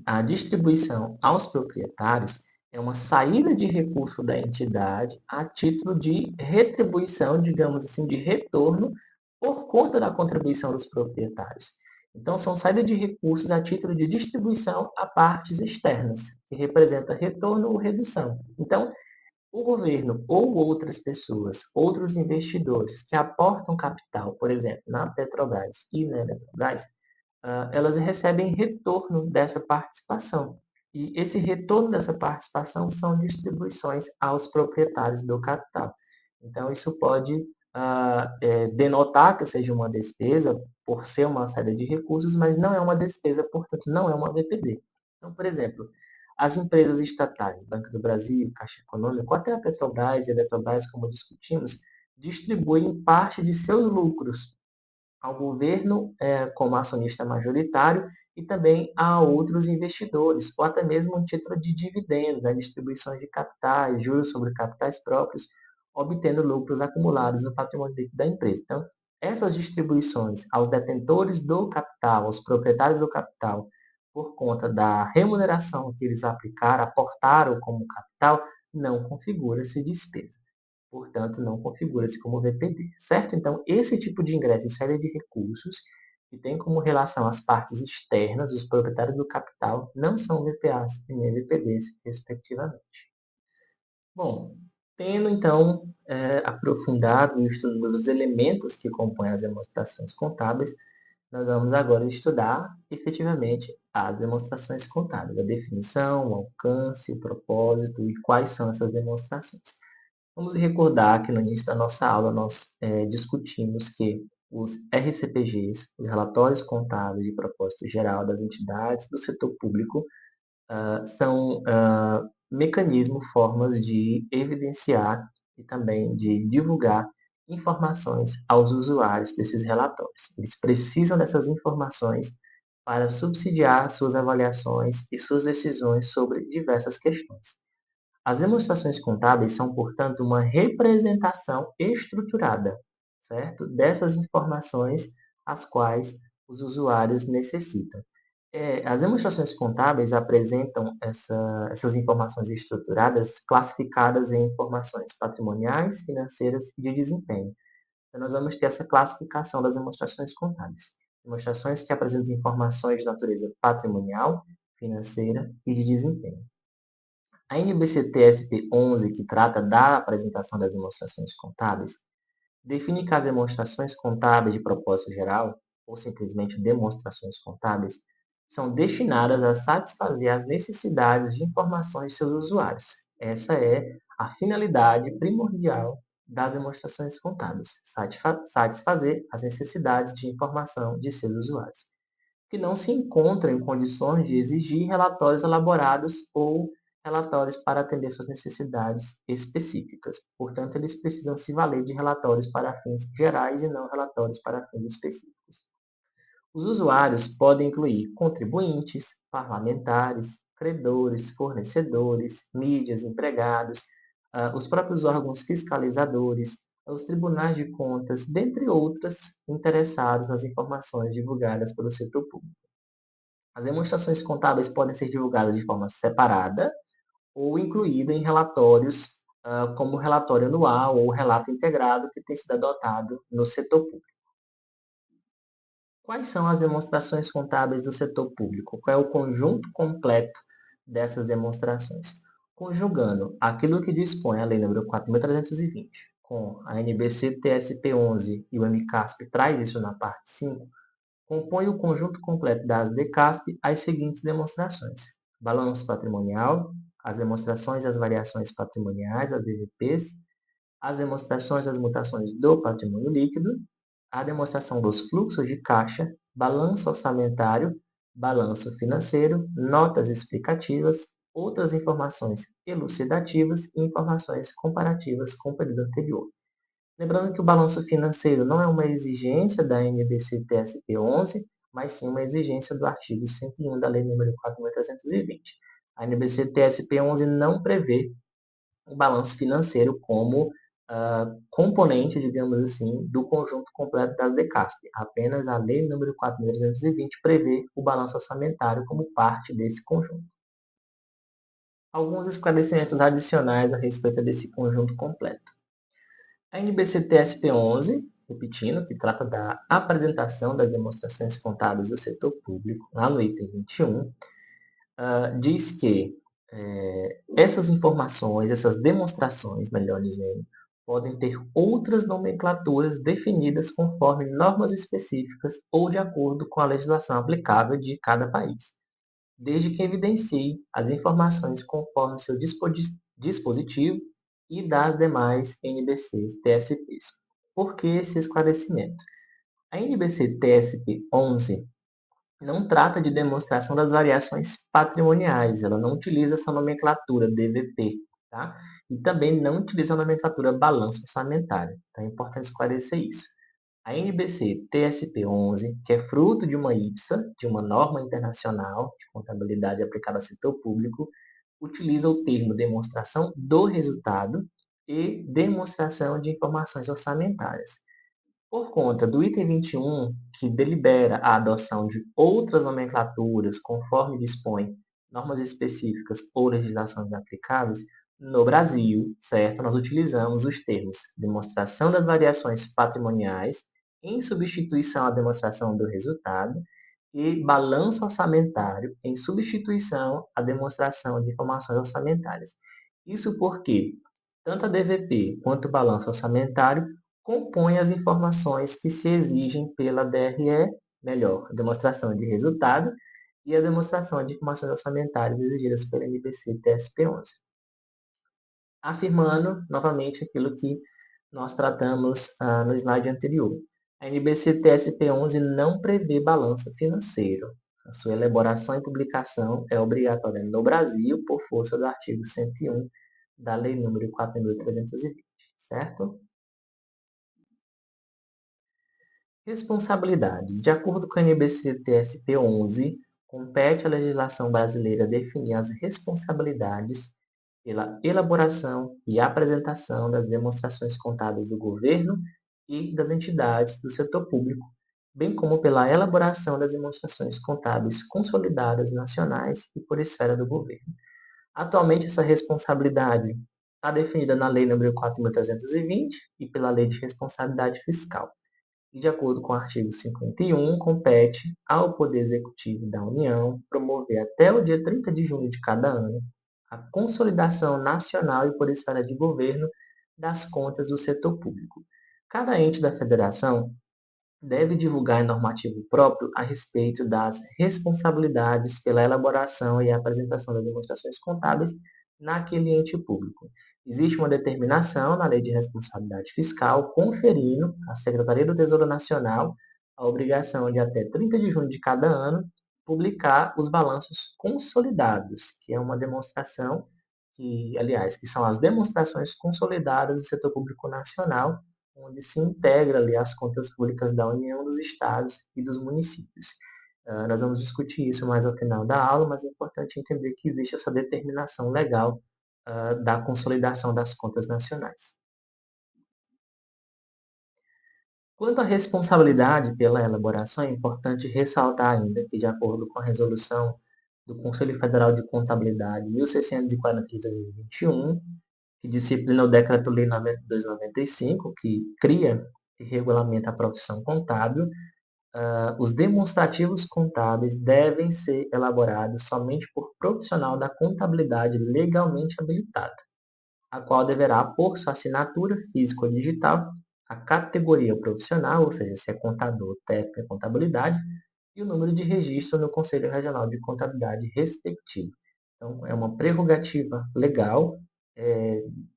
a distribuição aos proprietários é uma saída de recurso da entidade a título de retribuição, digamos assim, de retorno por conta da contribuição dos proprietários. Então, são saída de recursos a título de distribuição a partes externas, que representa retorno ou redução. Então, o governo ou outras pessoas, outros investidores que aportam capital, por exemplo, na Petrobras e na Eletrobras, elas recebem retorno dessa participação. E esse retorno dessa participação são distribuições aos proprietários do capital. Então, isso pode denotar que seja uma despesa por ser uma saída de recursos, mas não é uma despesa, portanto, não é uma VPD. Então, por exemplo, as empresas estatais, Banco do Brasil, Caixa Econômica, até a Petrobras e a Eletrobras, como discutimos, distribuem parte de seus lucros ao governo como acionista majoritário e também a outros investidores, ou até mesmo um título de dividendos, distribuições de capitais, juros sobre capitais próprios, obtendo lucros acumulados no patrimônio líquido da empresa. Então, essas distribuições aos detentores do capital, aos proprietários do capital, por conta da remuneração que eles aportaram como capital, não configura-se despesa, portanto, não configura-se como VPD, certo? Então, esse tipo de ingresso e saída de recursos, que tem como relação as partes externas, os proprietários do capital, não são VPAs e nem VPDs, respectivamente. Bom, tendo então aprofundado o estudo dos elementos que compõem as demonstrações contábeis, nós vamos agora estudar efetivamente as demonstrações contábeis, a definição, o alcance, o propósito e quais são essas demonstrações. Vamos recordar que no início da nossa aula nós discutimos que os RCPGs, os relatórios contábeis de propósito geral das entidades do setor público, são mecanismos, formas de evidenciar e também de divulgar informações aos usuários desses relatórios. Eles precisam dessas informações para subsidiar suas avaliações e suas decisões sobre diversas questões. As demonstrações contábeis são, portanto, uma representação estruturada, certo? Dessas informações as quais os usuários necessitam. As demonstrações contábeis apresentam essas informações estruturadas classificadas em informações patrimoniais, financeiras e de desempenho. Então, nós vamos ter essa classificação das demonstrações contábeis. Demonstrações que apresentam informações de natureza patrimonial, financeira e de desempenho. A NBC-TSP 11, que trata da apresentação das demonstrações contábeis, define que as demonstrações contábeis de propósito geral, ou simplesmente demonstrações contábeis, são destinadas a satisfazer as necessidades de informações de seus usuários. Essa é a finalidade primordial das demonstrações contábeis, satisfazer as necessidades de informação de seus usuários, que não se encontram em condições de exigir relatórios elaborados ou relatórios para atender suas necessidades específicas. Portanto, eles precisam se valer de relatórios para fins gerais e não relatórios para fins específicos. Os usuários podem incluir contribuintes, parlamentares, credores, fornecedores, mídias, empregados, os próprios órgãos fiscalizadores, os tribunais de contas, dentre outros interessados nas informações divulgadas pelo setor público. As demonstrações contábeis podem ser divulgadas de forma separada ou incluída em relatórios, como o relatório anual ou relato integrado que tem sido adotado no setor público. Quais são as demonstrações contábeis do setor público? Qual é o conjunto completo dessas demonstrações? Conjugando aquilo que dispõe a Lei nº 4.320 com a NBC TSP 11 e o MCASP traz isso na parte 5, compõe o conjunto completo das DCASP as seguintes demonstrações: balanço patrimonial, as demonstrações das variações patrimoniais, as DVPs, as demonstrações das mutações do patrimônio líquido, a demonstração dos fluxos de caixa, balanço orçamentário, balanço financeiro, notas explicativas, outras informações elucidativas e informações comparativas com o período anterior. Lembrando que o balanço financeiro não é uma exigência da NBC-TSP 11, mas sim uma exigência do artigo 101 da Lei nº 4.320. A NBC-TSP 11 não prevê o balanço financeiro como componente, digamos assim, do conjunto completo das DCASP. Apenas a Lei nº 4.320 prevê o balanço orçamentário como parte desse conjunto. Alguns esclarecimentos adicionais a respeito desse conjunto completo. A NBC-TSP 11, repetindo, que trata da apresentação das demonstrações contábeis do setor público, lá no item 21, diz que essas informações, essas demonstrações, melhor dizendo, podem ter outras nomenclaturas definidas conforme normas específicas ou de acordo com a legislação aplicável de cada país, desde que evidencie as informações conforme seu dispositivo e das demais NBCs TSPs. Por que esse esclarecimento? A NBC TSP 11 não trata de demonstração das variações patrimoniais, ela não utiliza essa nomenclatura DVP, tá? E também não utiliza a nomenclatura balanço orçamentário. Então é importante esclarecer isso. A NBC TSP 11, que é fruto de uma IPSA, de uma norma internacional de contabilidade aplicada ao setor público, utiliza o termo demonstração do resultado e demonstração de informações orçamentárias. Por conta do item 21, que delibera a adoção de outras nomenclaturas conforme dispõe normas específicas ou legislações aplicáveis, no Brasil, certo, nós utilizamos os termos demonstração das variações patrimoniais em substituição à demonstração do resultado e balanço orçamentário em substituição à demonstração de informações orçamentárias. Isso porque tanto a DVP quanto o balanço orçamentário compõem as informações que se exigem pela DRE, melhor, a demonstração de resultado e a demonstração de informações orçamentárias exigidas pela NBC TSP 11. Afirmando novamente aquilo que nós tratamos no slide anterior. A NBC-TSP 11 não prevê balanço financeiro. A sua elaboração e publicação é obrigatória no Brasil por força do artigo 101 da Lei nº 4.320, certo? Responsabilidades. De acordo com a NBC-TSP 11, compete à legislação brasileira definir as responsabilidades pela elaboração e apresentação das demonstrações contábeis do governo e das entidades do setor público, bem como pela elaboração das demonstrações contábeis consolidadas nacionais e por esfera do governo. Atualmente, essa responsabilidade está definida na Lei nº 4.320 e pela Lei de Responsabilidade Fiscal. E, de acordo com o artigo 51, compete ao Poder Executivo da União promover até o dia 30 de junho de cada ano a consolidação nacional e por esfera de governo das contas do setor público. Cada ente da federação deve divulgar em normativo próprio a respeito das responsabilidades pela elaboração e apresentação das demonstrações contábeis naquele ente público. Existe uma determinação na Lei de Responsabilidade Fiscal conferindo à Secretaria do Tesouro Nacional a obrigação de até 30 de junho de cada ano publicar os balanços consolidados, que é uma demonstração que são as demonstrações consolidadas do setor público nacional, onde se integra ali as contas públicas da União, dos estados e dos municípios. Nós vamos discutir isso mais ao final da aula, mas é importante entender que existe essa determinação legal da consolidação das contas nacionais. Quanto à responsabilidade pela elaboração, é importante ressaltar ainda que, de acordo com a resolução do Conselho Federal de Contabilidade 1640 de 2021, que disciplina o Decreto-Lei 92/95, que cria e regulamenta a profissão contábil, os demonstrativos contábeis devem ser elaborados somente por profissional da contabilidade legalmente habilitado, a qual deverá pôr sua assinatura física ou digital, a categoria profissional, ou seja, se é contador, técnico em contabilidade, e o número de registro no Conselho Regional de Contabilidade respectivo. Então, é uma prerrogativa legal,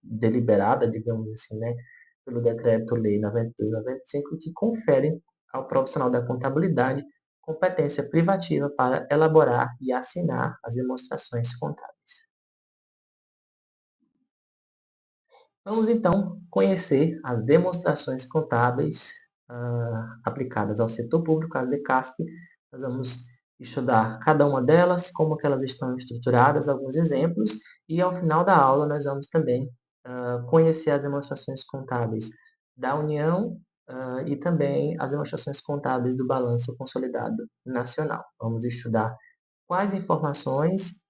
deliberada, digamos assim, né, pelo Decreto-Lei 92/95, que confere ao profissional da contabilidade competência privativa para elaborar e assinar as demonstrações contábeis. Vamos então conhecer as demonstrações contábeis aplicadas ao setor público, as DECASP. Nós vamos estudar cada uma delas, como que elas estão estruturadas, alguns exemplos, e ao final da aula nós vamos também conhecer as demonstrações contábeis da União e também as demonstrações contábeis do Balanço Consolidado Nacional. Vamos estudar quais informações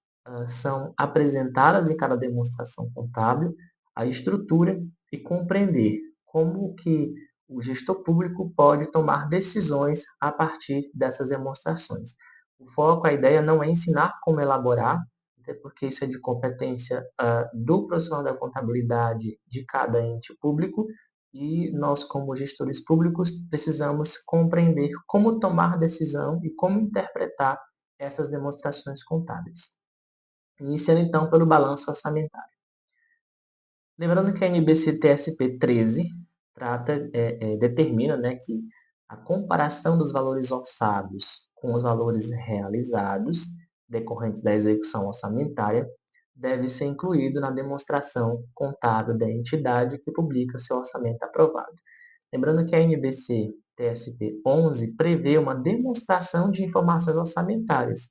são apresentadas em cada demonstração contábil, a estrutura e compreender como que o gestor público pode tomar decisões a partir dessas demonstrações. O foco, a ideia não é ensinar como elaborar, até porque isso é de competência do profissional da contabilidade de cada ente público, e nós, como gestores públicos, precisamos compreender como tomar decisão e como interpretar essas demonstrações contábeis. Iniciando então pelo balanço orçamentário. Lembrando que a NBC-TSP 13 determina, né, que a comparação dos valores orçados com os valores realizados decorrentes da execução orçamentária deve ser incluído na demonstração contábil da entidade que publica seu orçamento aprovado. Lembrando que a NBC-TSP 11 prevê uma demonstração de informações orçamentárias,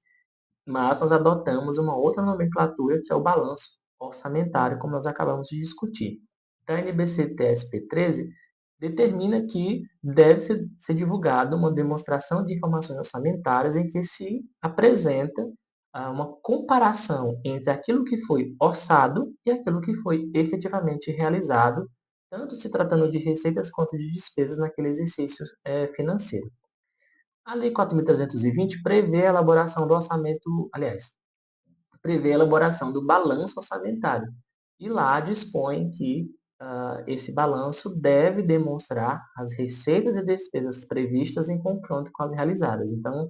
mas nós adotamos uma outra nomenclatura, que é o balanço orçamentário, como nós acabamos de discutir. Então, a NBC-TSP 13 determina que deve ser divulgada uma demonstração de informações orçamentárias em que se apresenta uma comparação entre aquilo que foi orçado e aquilo que foi efetivamente realizado, tanto se tratando de receitas quanto de despesas naquele exercício financeiro. A Lei 4.320 prevê a elaboração do orçamento, prevê a elaboração do balanço orçamentário. E lá dispõe que esse balanço deve demonstrar as receitas e despesas previstas em confronto com as realizadas. Então,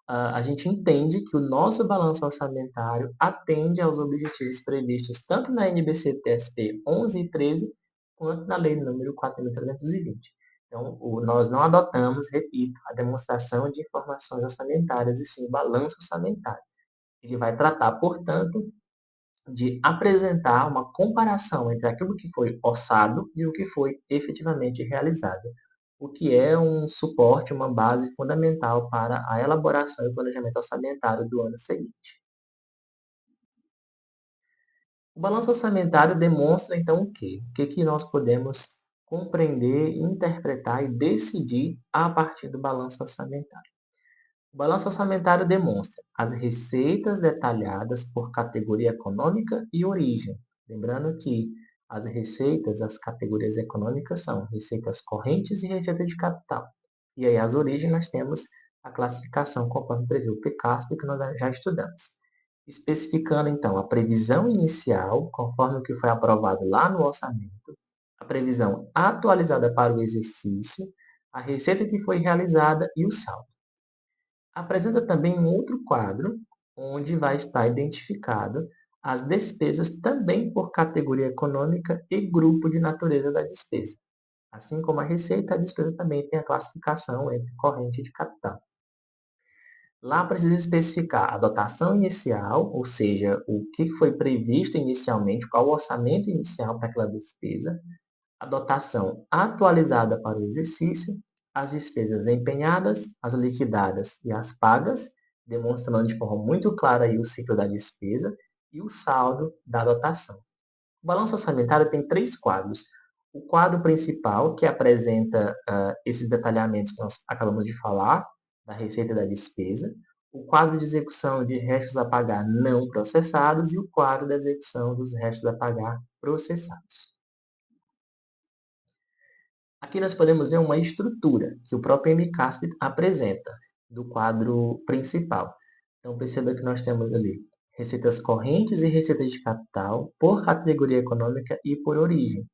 a gente entende que o nosso balanço orçamentário atende aos objetivos previstos tanto na NBC-TSP 11 e 13, quanto na Lei número 4.320. Então, nós não adotamos, repito, a demonstração de informações orçamentárias, e sim o balanço orçamentário. Ele vai tratar, portanto, de apresentar uma comparação entre aquilo que foi orçado e o que foi efetivamente realizado, o que é um suporte, uma base fundamental para a elaboração e planejamento orçamentário do ano seguinte. O balanço orçamentário demonstra, então, o quê? O que nós podemos compreender, interpretar e decidir a partir do balanço orçamentário. O balanço orçamentário demonstra as receitas detalhadas por categoria econômica e origem. Lembrando que as receitas, as categorias econômicas são receitas correntes e receita de capital. E aí as origens nós temos a classificação conforme prevê o PCASP, que nós já estudamos. Especificando então a previsão inicial, conforme o que foi aprovado lá no orçamento, a previsão atualizada para o exercício, a receita que foi realizada e o saldo. Apresenta também um outro quadro, onde vai estar identificado as despesas também por categoria econômica e grupo de natureza da despesa. Assim como a receita, a despesa também tem a classificação entre corrente e de capital. Lá precisa especificar a dotação inicial, ou seja, o que foi previsto inicialmente, qual o orçamento inicial para aquela despesa, a dotação atualizada para o exercício, as despesas empenhadas, as liquidadas e as pagas, demonstrando de forma muito clara aí o ciclo da despesa e o saldo da dotação. O balanço orçamentário tem 3 quadros. O quadro principal, que apresenta esses detalhamentos que nós acabamos de falar, da receita e da despesa. O quadro de execução de restos a pagar não processados e o quadro da execução dos restos a pagar processados. Aqui nós podemos ver uma estrutura que o próprio MCASP apresenta do quadro principal. Então, perceba que nós temos ali receitas correntes e receitas de capital por categoria econômica e por origem.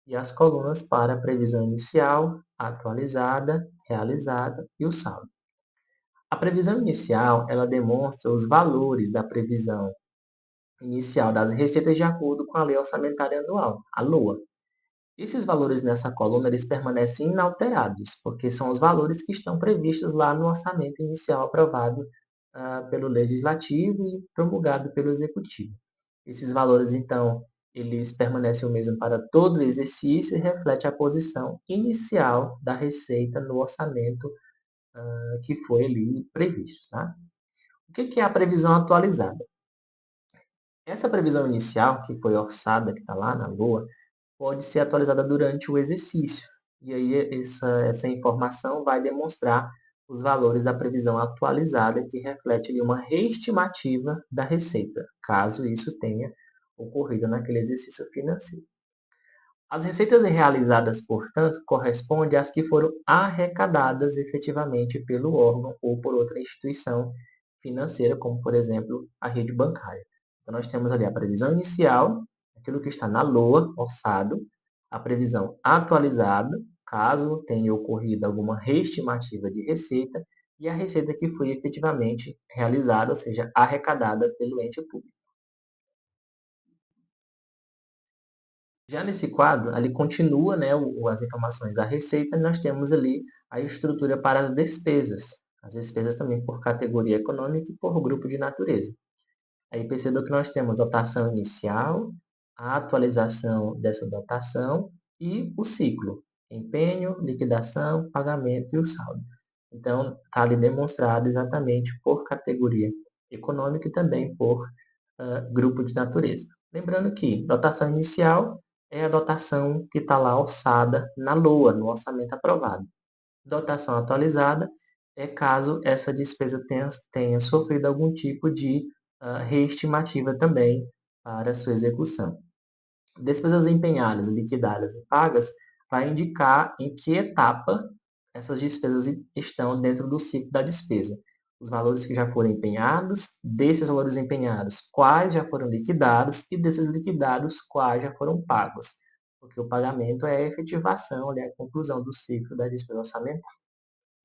E as colunas para a previsão inicial, atualizada, realizada e o saldo. A previsão inicial, ela demonstra os valores da previsão inicial das receitas de acordo com a Lei Orçamentária Anual, a LOA. Esses valores nessa coluna eles permanecem inalterados, porque são os valores que estão previstos lá no orçamento inicial aprovado pelo Legislativo e promulgado pelo Executivo. Esses valores, então, eles permanecem o mesmo para todo o exercício e reflete a posição inicial da receita no orçamento que foi ali previsto. Tá? O que é a previsão atualizada? Essa previsão inicial, que foi orçada, que está lá na LOA, pode ser atualizada durante o exercício. E aí essa informação vai demonstrar os valores da previsão atualizada, que reflete ali uma reestimativa da receita, caso isso tenha ocorrido naquele exercício financeiro. As receitas realizadas, portanto, correspondem às que foram arrecadadas efetivamente pelo órgão ou por outra instituição financeira, como, por exemplo, a rede bancária. Então, nós temos ali a previsão inicial, aquilo que está na LOA, orçado, a previsão atualizada, caso tenha ocorrido alguma reestimativa de receita, e a receita que foi efetivamente realizada, ou seja, arrecadada pelo ente público. Já nesse quadro, ali continua, né, as informações da receita, e nós temos ali a estrutura para as despesas. As despesas também por categoria econômica e por grupo de natureza. Aí perceba que nós temos dotação inicial, a atualização dessa dotação e o ciclo. Empenho, liquidação, pagamento e o saldo. Então, está ali demonstrado exatamente por categoria econômica e também por grupo de natureza. Lembrando que dotação inicial é a dotação que está lá orçada na LOA, no orçamento aprovado. Dotação atualizada é caso essa despesa tenha sofrido algum tipo de reestimativa também para sua execução. Despesas empenhadas, liquidadas e pagas vai indicar em que etapa essas despesas estão dentro do ciclo da despesa. Os valores que já foram empenhados, desses valores empenhados, quais já foram liquidados e desses liquidados, quais já foram pagos. Porque o pagamento é a efetivação, é a conclusão do ciclo da despesa orçamentária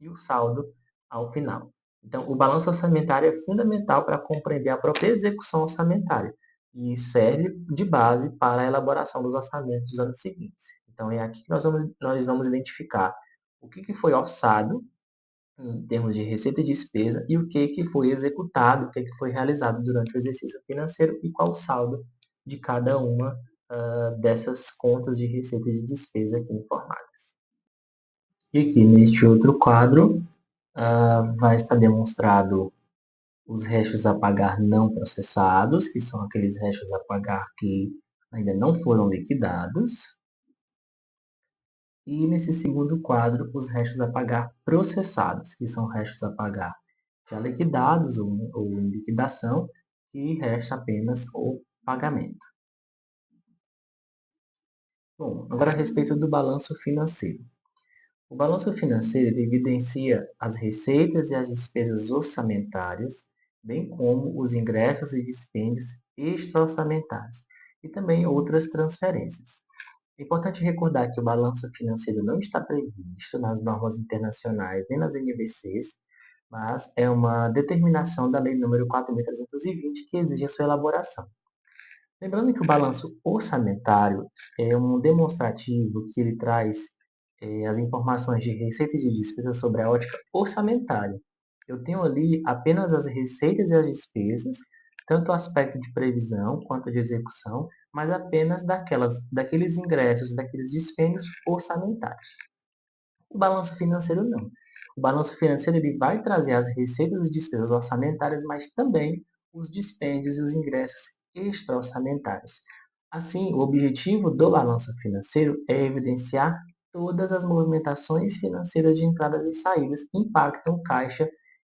e o saldo ao final. Então, o balanço orçamentário é fundamental para compreender a própria execução orçamentária e serve de base para a elaboração dos orçamentos dos anos seguintes. Então, é aqui que nós vamos identificar o que foi orçado em termos de receita e despesa e o que foi executado, o que foi realizado durante o exercício financeiro e qual o saldo de cada uma dessas contas de receita e de despesa aqui informadas. E aqui neste outro quadro vai estar demonstrado os restos a pagar não processados, que são aqueles restos a pagar que ainda não foram liquidados. E nesse segundo quadro, os restos a pagar processados, que são restos a pagar já liquidados ou em liquidação, que resta apenas o pagamento. Bom, agora a respeito do balanço financeiro. O balanço financeiro evidencia as receitas e as despesas orçamentárias, bem como os ingressos e dispêndios extra-orçamentários, e também outras transferências. É importante recordar que o balanço financeiro não está previsto nas normas internacionais nem nas NBCs, mas é uma determinação da Lei nº 4.320 que exige a sua elaboração. Lembrando que o balanço orçamentário é um demonstrativo que ele traz as informações de receita e de despesa sobre a ótica orçamentária. Eu tenho ali apenas as receitas e as despesas, tanto o aspecto de previsão quanto de execução, mas apenas daqueles ingressos, daqueles dispêndios orçamentários. O balanço financeiro não. O balanço financeiro ele vai trazer as receitas e despesas orçamentárias, mas também os dispêndios e os ingressos extra-orçamentários. Assim, o objetivo do balanço financeiro é evidenciar todas as movimentações financeiras de entradas e saídas que impactam o caixa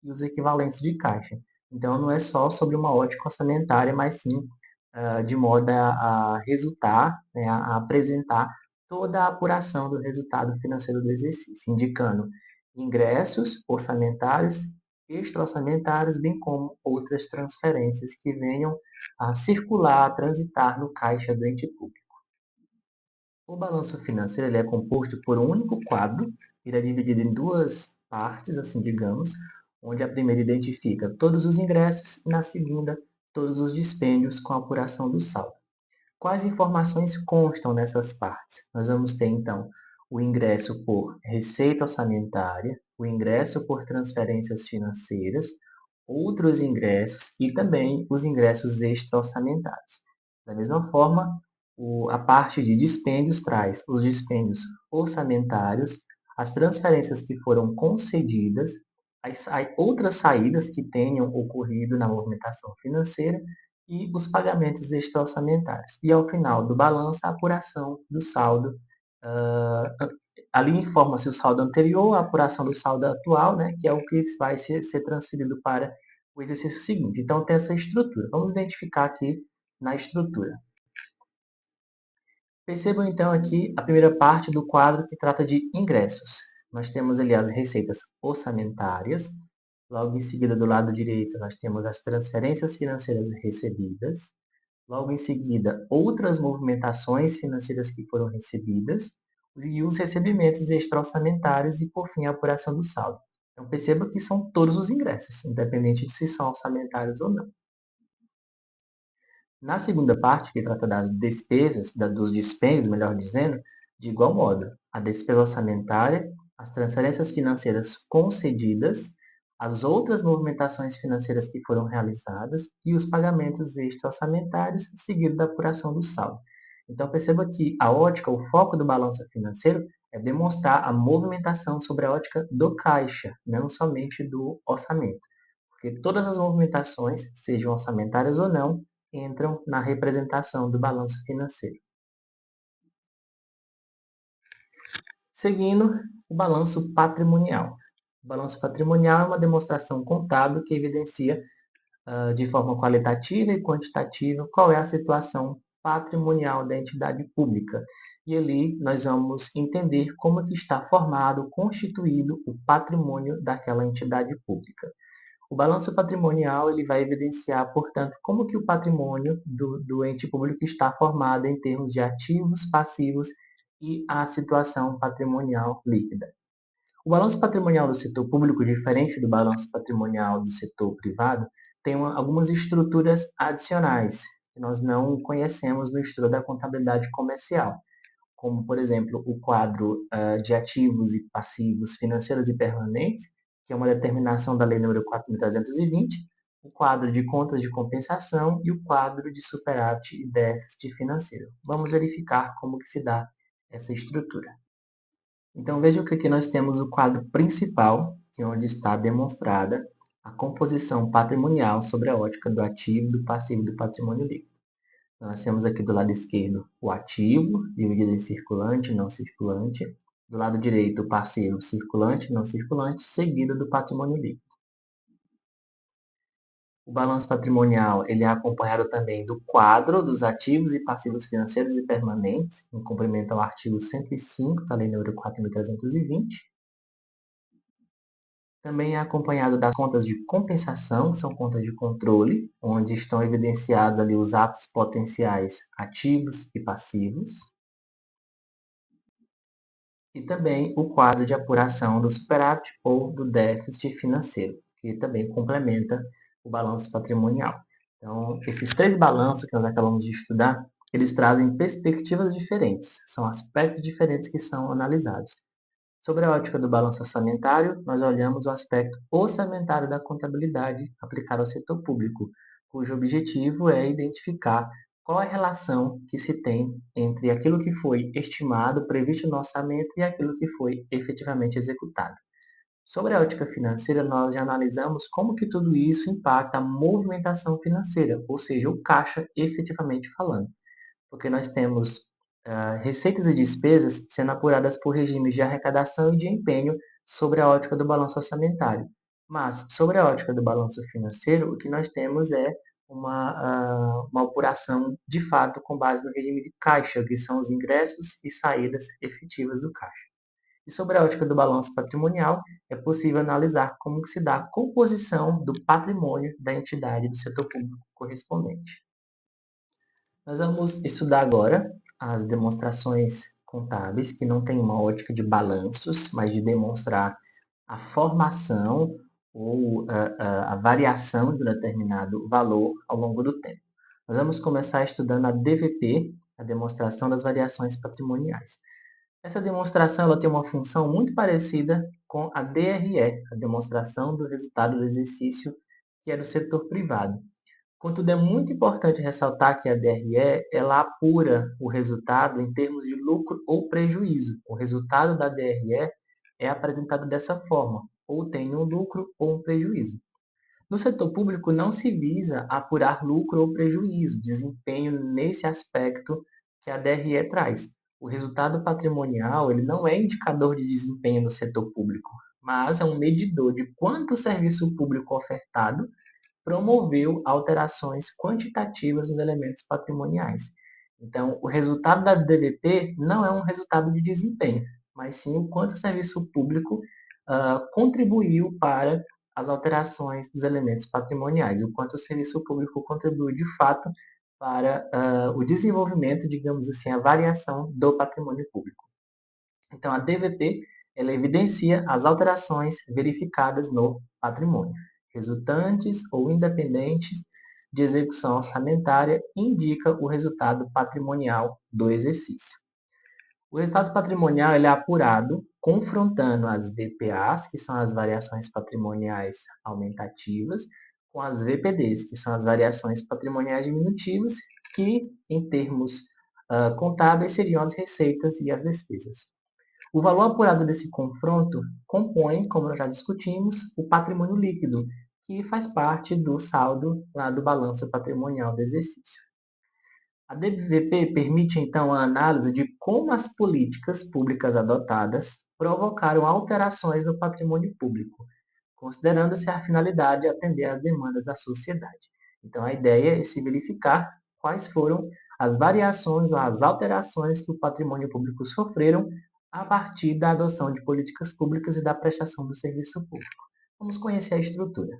e os equivalentes de caixa. Então, não é só sobre uma ótica orçamentária, mas sim de modo a resultar, né, a apresentar toda a apuração do resultado financeiro do exercício, indicando ingressos orçamentários, extra-orçamentários, bem como outras transferências que venham a circular, a transitar no caixa do ente público. O balanço financeiro ele é composto por um único quadro, ele é dividido em duas partes, assim digamos, onde a primeira identifica todos os ingressos e na segunda todos os dispêndios com a apuração do saldo. Quais informações constam nessas partes? Nós vamos ter, então, o ingresso por receita orçamentária, o ingresso por transferências financeiras, outros ingressos e também os ingressos extra-orçamentários. Da mesma forma, a parte de dispêndios traz os dispêndios orçamentários, as transferências que foram concedidas, as outras saídas que tenham ocorrido na movimentação financeira e os pagamentos extra-orçamentários. E ao final do balanço, a apuração do saldo. Ali informa-se o saldo anterior, a apuração do saldo atual, né, que é o que vai ser transferido para o exercício seguinte. Então, tem essa estrutura. Vamos identificar aqui na estrutura. Percebam, então, aqui a primeira parte do quadro que trata de ingressos. Nós temos ali as receitas orçamentárias. Logo em seguida, do lado direito, nós temos as transferências financeiras recebidas. Logo em seguida, outras movimentações financeiras que foram recebidas e os recebimentos extra-orçamentários e, por fim, a apuração do saldo. Então, perceba que são todos os ingressos, independente de se são orçamentários ou não. Na segunda parte, que trata das despesas, dos dispêndios, melhor dizendo, de igual modo, a despesa orçamentária, as transferências financeiras concedidas, as outras movimentações financeiras que foram realizadas e os pagamentos extra-orçamentários, seguido da apuração do saldo. Então, perceba que a ótica, o foco do balanço financeiro é demonstrar a movimentação sobre a ótica do caixa, não somente do orçamento. Porque todas as movimentações, sejam orçamentárias ou não, entram na representação do balanço financeiro. Seguindo, o balanço patrimonial. O balanço patrimonial é uma demonstração contábil que evidencia de forma qualitativa e quantitativa qual é a situação patrimonial da entidade pública. E ali nós vamos entender como que está formado, constituído o patrimônio daquela entidade pública. O balanço patrimonial ele vai evidenciar, portanto, como que o patrimônio do ente público está formado em termos de ativos, passivos e a situação patrimonial líquida. O balanço patrimonial do setor público, diferente do balanço patrimonial do setor privado, tem algumas estruturas adicionais que nós não conhecemos no estudo da contabilidade comercial. como, por exemplo, o quadro de ativos e passivos financeiros e permanentes, que é uma determinação da Lei nº 4.320, o quadro de contas de compensação e o quadro de superávit e déficit financeiro. Vamos verificar como que se dá essa estrutura. Então, veja que aqui nós temos o quadro principal, que é onde está demonstrada a composição patrimonial sobre a ótica do ativo, do passivo e do patrimônio líquido. Então, nós temos aqui do lado esquerdo o ativo, dividido em circulante e não circulante. Do lado direito, o passivo circulante e não circulante, seguido do patrimônio líquido. O balanço patrimonial ele é acompanhado também do quadro dos ativos e passivos financeiros e permanentes, em cumprimento ao artigo 105 da Lei nº 4.320. Também é acompanhado das contas de compensação, que são contas de controle, onde estão evidenciados ali os atos potenciais ativos e passivos. E também o quadro de apuração do superávit ou do déficit financeiro, que também complementa o balanço patrimonial. Então, esses três balanços que nós acabamos de estudar, eles trazem perspectivas diferentes, são aspectos diferentes que são analisados. Sobre a ótica do balanço orçamentário, nós olhamos o aspecto orçamentário da contabilidade aplicada ao setor público, cujo objetivo é identificar qual é a relação que se tem entre aquilo que foi estimado, previsto no orçamento e aquilo que foi efetivamente executado. Sobre a ótica financeira, nós já analisamos como que tudo isso impacta a movimentação financeira, ou seja, o caixa efetivamente falando, porque nós temos receitas e despesas sendo apuradas por regimes de arrecadação e de empenho sobre a ótica do balanço orçamentário. Mas, sobre a ótica do balanço financeiro, o que nós temos é uma apuração de fato com base no regime de caixa, que são os ingressos e saídas efetivas do caixa. E sobre a ótica do balanço patrimonial, é possível analisar como se dá a composição do patrimônio da entidade do setor público correspondente. Nós vamos estudar agora as demonstrações contábeis, que não têm uma ótica de balanços, mas de demonstrar a formação ou a variação de um determinado valor ao longo do tempo. Nós vamos começar estudando a DVP, a demonstração das variações patrimoniais. Essa demonstração ela tem uma função muito parecida com a DRE, a demonstração do resultado do exercício que é do setor privado. Contudo, é muito importante ressaltar que a DRE ela apura o resultado em termos de lucro ou prejuízo. O resultado da DRE é apresentado dessa forma, ou tem um lucro ou um prejuízo. No setor público, não se visa apurar lucro ou prejuízo, desempenho nesse aspecto que a DRE traz. O resultado patrimonial ele não é indicador de desempenho no setor público, mas é um medidor de quanto o serviço público ofertado promoveu alterações quantitativas nos elementos patrimoniais. Então, o resultado da DVP não é um resultado de desempenho, mas sim o quanto o serviço público contribuiu para as alterações dos elementos patrimoniais, o quanto o serviço público contribuiu de fato para o desenvolvimento, digamos assim, a variação do patrimônio público. Então, a DVP ela evidencia as alterações verificadas no patrimônio, resultantes ou independentes de execução orçamentária, indica o resultado patrimonial do exercício. O resultado patrimonial ele é apurado confrontando as VPAs, que são as variações patrimoniais aumentativas, com as VPDs, que são as variações patrimoniais diminutivas, que, em termos contábeis, seriam as receitas e as despesas. O valor apurado desse confronto compõe, como nós já discutimos, o patrimônio líquido, que faz parte do saldo lá do balanço patrimonial do exercício. A DVP permite, então, a análise de como as políticas públicas adotadas provocaram alterações no patrimônio público, considerando-se a finalidade atender às demandas da sociedade. Então, a ideia é se verificar quais foram as variações ou as alterações que o patrimônio público sofreram a partir da adoção de políticas públicas e da prestação do serviço público. Vamos conhecer a estrutura.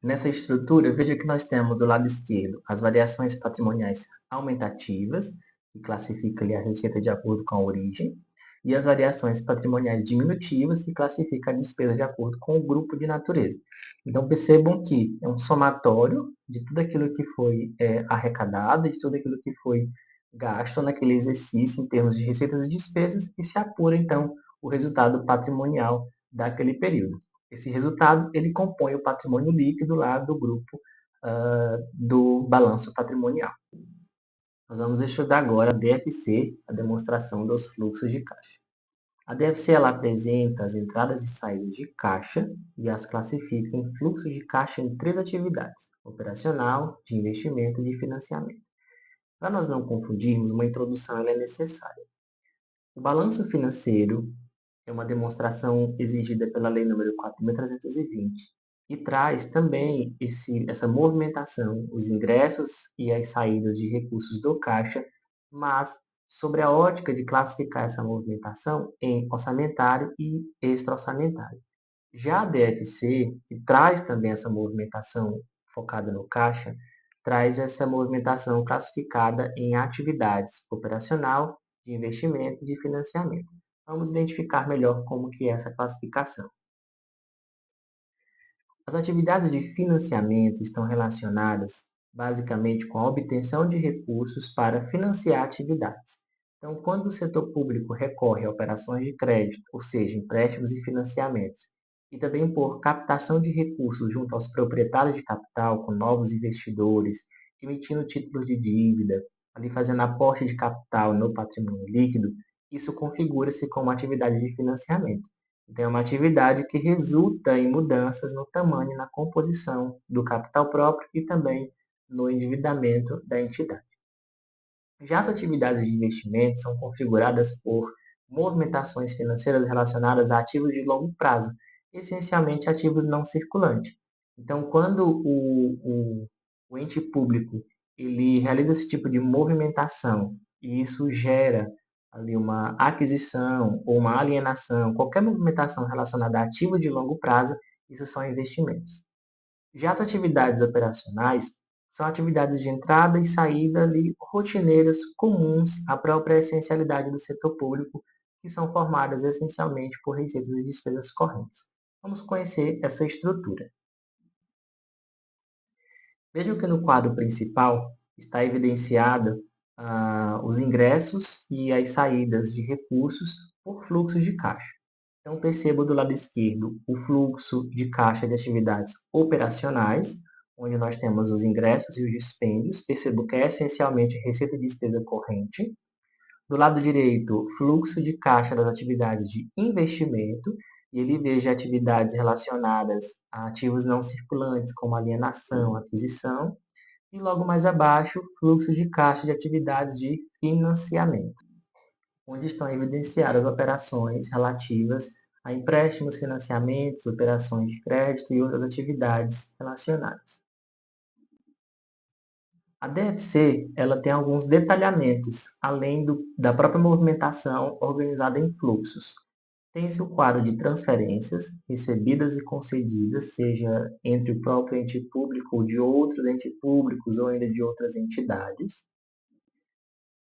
Nessa estrutura, veja que nós temos do lado esquerdo as variações patrimoniais aumentativas, que classifica ali a receita de acordo com a origem, e as variações patrimoniais diminutivas, que classifica a despesa de acordo com o grupo de natureza. Então, percebam que é um somatório de tudo aquilo que foi arrecadado, de tudo aquilo que foi gasto naquele exercício em termos de receitas e despesas e se apura, então, o resultado patrimonial daquele período. Esse resultado, ele compõe o patrimônio líquido lá do grupo do balanço patrimonial. Nós vamos estudar agora a DFC, a demonstração dos fluxos de caixa. A DFC ela apresenta as entradas e saídas de caixa e as classifica em fluxos de caixa em três atividades: operacional, de investimento e de financiamento. Para nós não confundirmos, uma introdução é necessária. O balanço financeiro é uma demonstração exigida pela Lei nº 4.320 e traz também essa movimentação, os ingressos e as saídas de recursos do caixa, mas sobre a ótica de classificar essa movimentação em orçamentário e extra-orçamentário. Já a DFC, que traz também essa movimentação focada no caixa, traz essa movimentação classificada em atividades operacional, de investimento e de financiamento. Vamos identificar melhor como que é essa classificação. As atividades de financiamento estão relacionadas basicamente com a obtenção de recursos para financiar atividades. Então, quando o setor público recorre a operações de crédito, ou seja, empréstimos e financiamentos, e também por captação de recursos junto aos proprietários de capital, com novos investidores, emitindo títulos de dívida, ali fazendo aporte de capital no patrimônio líquido, isso configura-se como atividade de financiamento. Então, é uma atividade que resulta em mudanças no tamanho e na composição do capital próprio e também no endividamento da entidade. Já as atividades de investimento são configuradas por movimentações financeiras relacionadas a ativos de longo prazo, essencialmente ativos não circulantes. Então, quando o ente público ele realiza esse tipo de movimentação e isso gera ali uma aquisição ou uma alienação, qualquer movimentação relacionada a ativos de longo prazo, isso são investimentos. Já as atividades operacionais são atividades de entrada e saída ali, rotineiras, comuns à própria essencialidade do setor público, que são formadas essencialmente por receitas e despesas correntes. Vamos conhecer essa estrutura. Vejam que no quadro principal está evidenciado os ingressos e as saídas de recursos por fluxos de caixa. Então, percebo do lado esquerdo o fluxo de caixa de atividades operacionais, onde nós temos os ingressos e os dispêndios. Percebo que é essencialmente receita e despesa corrente. Do lado direito, fluxo de caixa das atividades de investimento, e ele veja atividades relacionadas a ativos não circulantes, como alienação, aquisição. E logo mais abaixo, fluxo de caixa de atividades de financiamento, onde estão evidenciadas operações relativas a empréstimos, financiamentos, operações de crédito e outras atividades relacionadas. A DFC ela tem alguns detalhamentos, além da própria movimentação organizada em fluxos. Tem-se o quadro de transferências recebidas e concedidas, seja entre o próprio ente público ou de outros entes públicos ou ainda de outras entidades.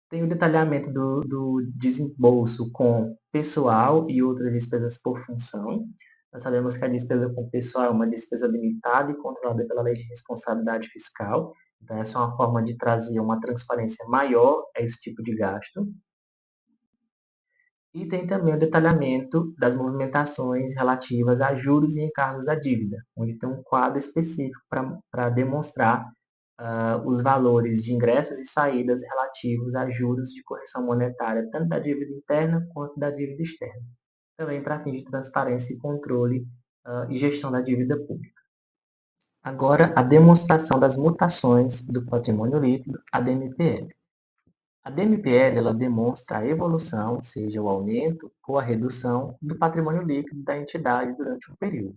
Tem o detalhamento do desembolso com pessoal e outras despesas por função. Nós sabemos que a despesa com pessoal é uma despesa limitada e controlada pela Lei de Responsabilidade Fiscal. Então, essa é uma forma de trazer uma transparência maior a esse tipo de gasto. E tem também o detalhamento das movimentações relativas a juros e encargos da dívida, onde tem um quadro específico para demonstrar os valores de ingressos e saídas relativos a juros de correção monetária, tanto da dívida interna quanto da dívida externa. Também para fins de transparência e controle e gestão da dívida pública. Agora, a demonstração das mutações do patrimônio líquido, a DMPL. A DMPL ela demonstra a evolução, seja o aumento ou a redução do patrimônio líquido da entidade durante um período.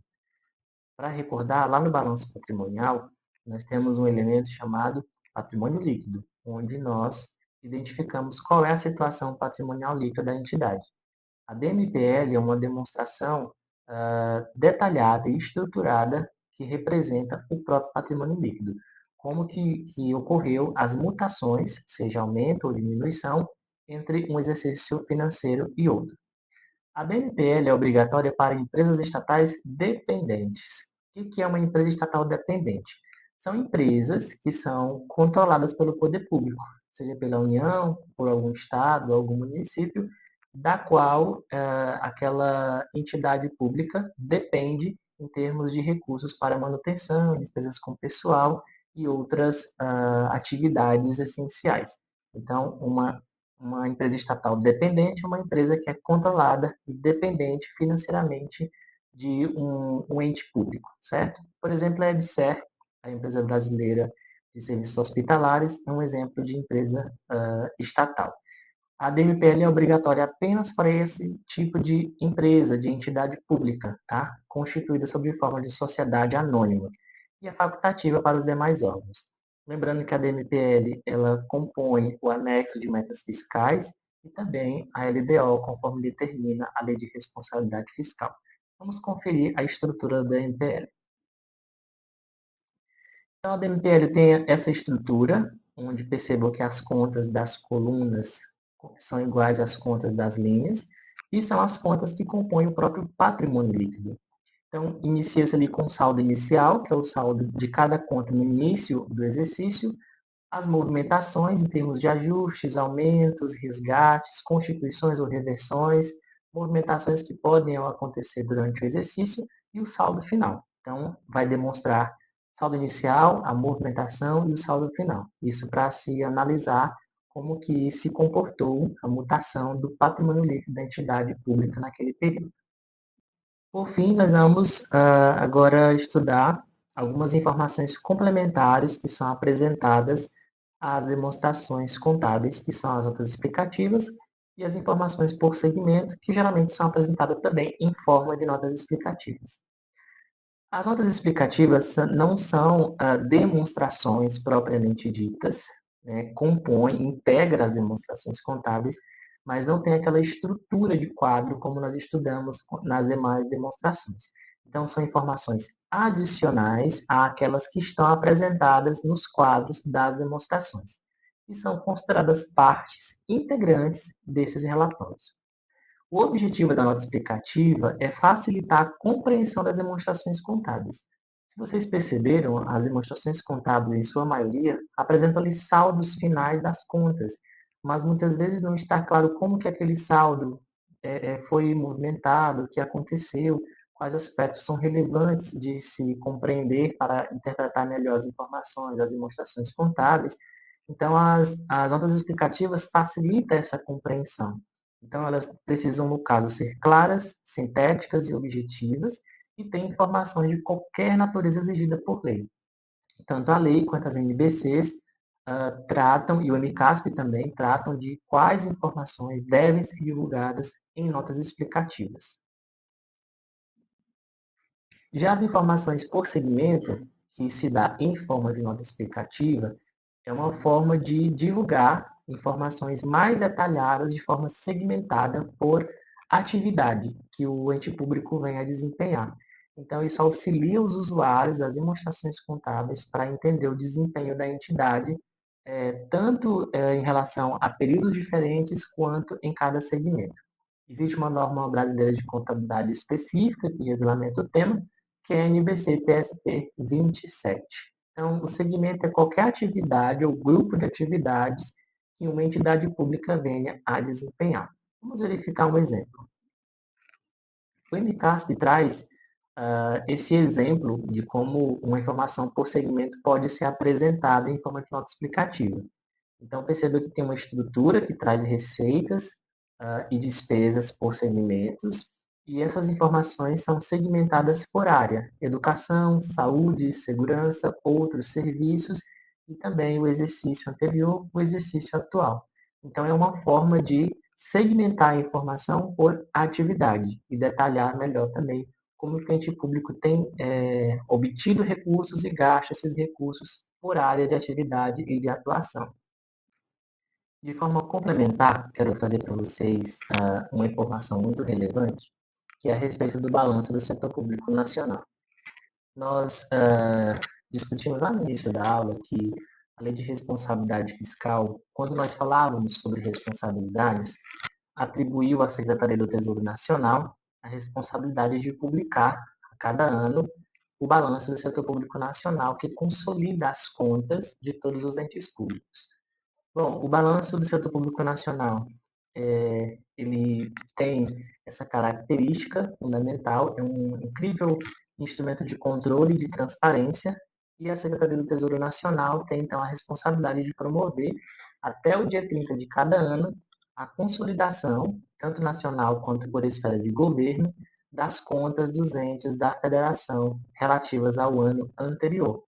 Para recordar, lá no balanço patrimonial, nós temos um elemento chamado patrimônio líquido, onde nós identificamos qual é a situação patrimonial líquida da entidade. A DMPL é uma demonstração detalhada e estruturada que representa o próprio patrimônio líquido. Como que ocorreu as mutações, seja aumento ou diminuição, entre um exercício financeiro e outro. A DMPL é obrigatória para empresas estatais dependentes. O que é uma empresa estatal dependente? São empresas que são controladas pelo poder público, seja pela União, por algum estado, algum município, da qual aquela entidade pública depende em termos de recursos para manutenção, despesas com pessoal e outras atividades essenciais. Então, uma empresa estatal dependente é uma empresa que é controlada e dependente financeiramente de um ente público, certo? Por exemplo, a EBSER, a empresa brasileira de serviços hospitalares, é um exemplo de empresa estatal. A DMPL é obrigatória apenas para esse tipo de empresa, de entidade pública, tá? Constituída sob forma de sociedade anônima, e é facultativa para os demais órgãos. Lembrando que a DMPL ela compõe o anexo de metas fiscais e também a LDO, conforme determina a Lei de Responsabilidade Fiscal. Vamos conferir a estrutura da DMPL. Então, a DMPL tem essa estrutura, onde percebam que as contas das colunas são iguais às contas das linhas, e são as contas que compõem o próprio patrimônio líquido. Então, inicia-se ali com o saldo inicial, que é o saldo de cada conta no início do exercício, as movimentações em termos de ajustes, aumentos, resgates, constituições ou reversões, movimentações que podem acontecer durante o exercício e o saldo final. Então, vai demonstrar saldo inicial, a movimentação e o saldo final. Isso para se analisar como que se comportou a mutação do patrimônio líquido da entidade pública naquele período. Por fim, nós vamos agora estudar algumas informações complementares que são apresentadas às demonstrações contábeis, que são as notas explicativas, e as informações por segmento, que geralmente são apresentadas também em forma de notas explicativas. As notas explicativas não são demonstrações propriamente ditas, né? Compõem, integra as demonstrações contábeis, mas não tem aquela estrutura de quadro como nós estudamos nas demais demonstrações. Então, são informações adicionais àquelas que estão apresentadas nos quadros das demonstrações, e são consideradas partes integrantes desses relatórios. O objetivo da nota explicativa é facilitar a compreensão das demonstrações contábeis. Se vocês perceberam, as demonstrações contábeis, em sua maioria, apresentam ali saldos finais das contas, mas muitas vezes não está claro como que aquele saldo foi movimentado, o que aconteceu, quais aspectos são relevantes de se compreender para interpretar melhor as informações das demonstrações contábeis. Então, as notas explicativas facilitam essa compreensão. Então, elas precisam, no caso, ser claras, sintéticas e objetivas, e ter informações de qualquer natureza exigida por lei. Tanto a lei quanto as NBCs tratam, e o MCASP também, tratam de quais informações devem ser divulgadas em notas explicativas. Já as informações por segmento, que se dá em forma de nota explicativa, é uma forma de divulgar informações mais detalhadas de forma segmentada por atividade que o ente público vem a desempenhar. Então, isso auxilia os usuários das demonstrações contábeis para entender o desempenho da entidade, tanto em relação a períodos diferentes quanto em cada segmento. Existe uma norma brasileira de contabilidade específica que regulamenta o tema, que é a NBC-PSP 27. Então, o segmento é qualquer atividade ou grupo de atividades que uma entidade pública venha a desempenhar. Vamos verificar um exemplo. O MCASP traz esse exemplo de como uma informação por segmento pode ser apresentada em forma de nota explicativa. Então, perceba que tem uma estrutura que traz receitas e despesas por segmentos, e essas informações são segmentadas por área: educação, saúde, segurança, outros serviços, e também o exercício anterior, o exercício atual. Então, é uma forma de segmentar a informação por atividade e detalhar melhor também como o ente público tem obtido recursos e gasta esses recursos por área de atividade e de atuação. De forma complementar, quero trazer para vocês uma informação muito relevante, que é a respeito do balanço do setor público nacional. Nós discutimos lá no início da aula que a Lei de Responsabilidade Fiscal, quando nós falávamos sobre responsabilidades, atribuiu à Secretaria do Tesouro Nacional a responsabilidade de publicar a cada ano o balanço do setor público nacional, que consolida as contas de todos os entes públicos. Bom, o balanço do setor público nacional, ele tem essa característica fundamental, é um incrível instrumento de controle e de transparência, e a Secretaria do Tesouro Nacional tem, então, a responsabilidade de promover, até o dia 30 de cada ano, a consolidação, tanto nacional quanto por esfera de governo, das contas dos entes da federação relativas ao ano anterior,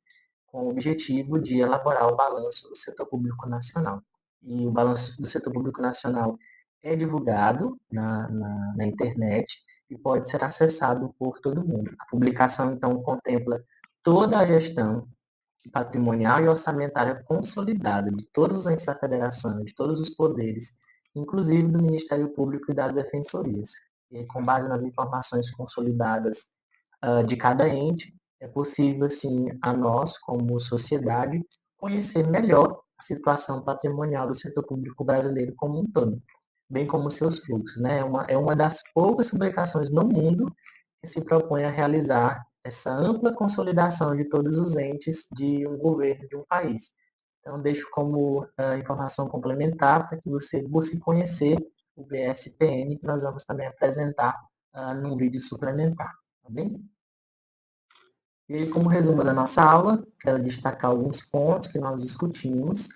com o objetivo de elaborar o balanço do setor público nacional. E o balanço do setor público nacional é divulgado na internet e pode ser acessado por todo mundo. A publicação, então, contempla toda a gestão patrimonial e orçamentária consolidada de todos os entes da federação, de todos os poderes, inclusive do Ministério Público e das defensorias. E, com base nas informações consolidadas de cada ente, é possível, assim, a nós, como sociedade, conhecer melhor a situação patrimonial do setor público brasileiro como um todo, bem como seus fluxos. Né? É uma das poucas publicações no mundo que se propõe a realizar essa ampla consolidação de todos os entes de um governo de um país. Então, deixo como informação complementar para que você busque conhecer o BSPN, que nós vamos também apresentar num vídeo suplementar. Tá bem? E aí, como resumo da nossa aula, quero destacar alguns pontos que nós discutimos.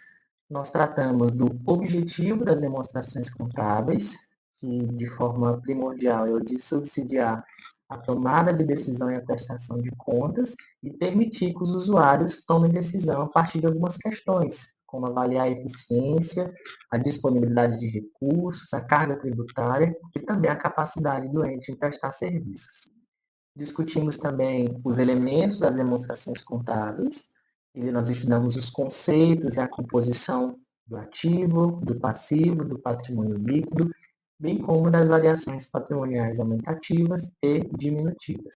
Nós tratamos do objetivo das demonstrações contábeis, que de forma primordial é o de subsidiar a tomada de decisão e a prestação de contas e permitir que os usuários tomem decisão a partir de algumas questões, como avaliar a eficiência, a disponibilidade de recursos, a carga tributária e também a capacidade do ente em prestar serviços. Discutimos também os elementos das demonstrações contábeis, e nós estudamos os conceitos e a composição do ativo, do passivo, do patrimônio líquido, bem como das variações patrimoniais aumentativas e diminutivas.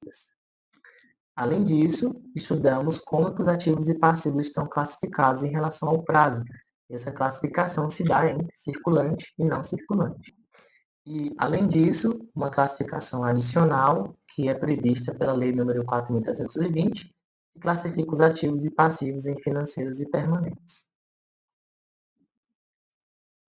Além disso, estudamos como os ativos e passivos estão classificados em relação ao prazo. Essa classificação se dá em circulante e não circulante. E, além disso, uma classificação adicional, que é prevista pela Lei nº 4.320, que classifica os ativos e passivos em financeiros e permanentes.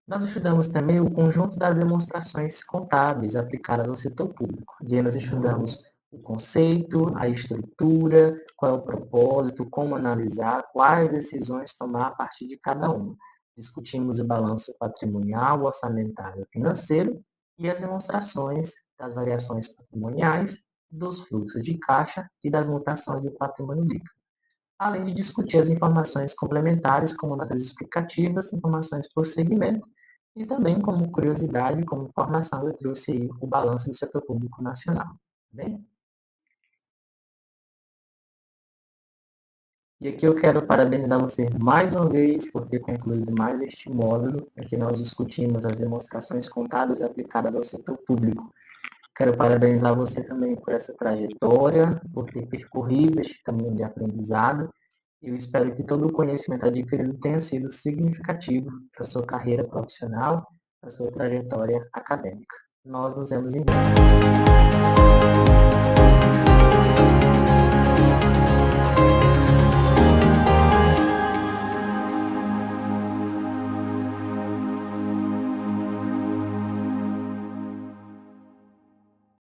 Nós estudamos também o conjunto das demonstrações contábeis aplicadas no setor público. E aí nós estudamos o conceito, a estrutura, qual é o propósito, como analisar, quais decisões tomar a partir de cada uma. Discutimos o balanço patrimonial, orçamentário e financeiro e as demonstrações das variações patrimoniais, dos fluxos de caixa e das mutações do patrimônio líquido, além de discutir as informações complementares, como notas explicativas, informações por segmento, e também, como curiosidade, como informação, eu trouxe aí o balanço do setor público nacional. Bem? E aqui eu quero parabenizar você mais uma vez por ter concluído mais este módulo, em que nós discutimos as demonstrações contábeis aplicadas ao setor público. Quero parabenizar você também por essa trajetória, por ter percorrido este caminho de aprendizado. Eu espero que todo o conhecimento adquirido tenha sido significativo para a sua carreira profissional, para a sua trajetória acadêmica. Nós nos vemos em breve.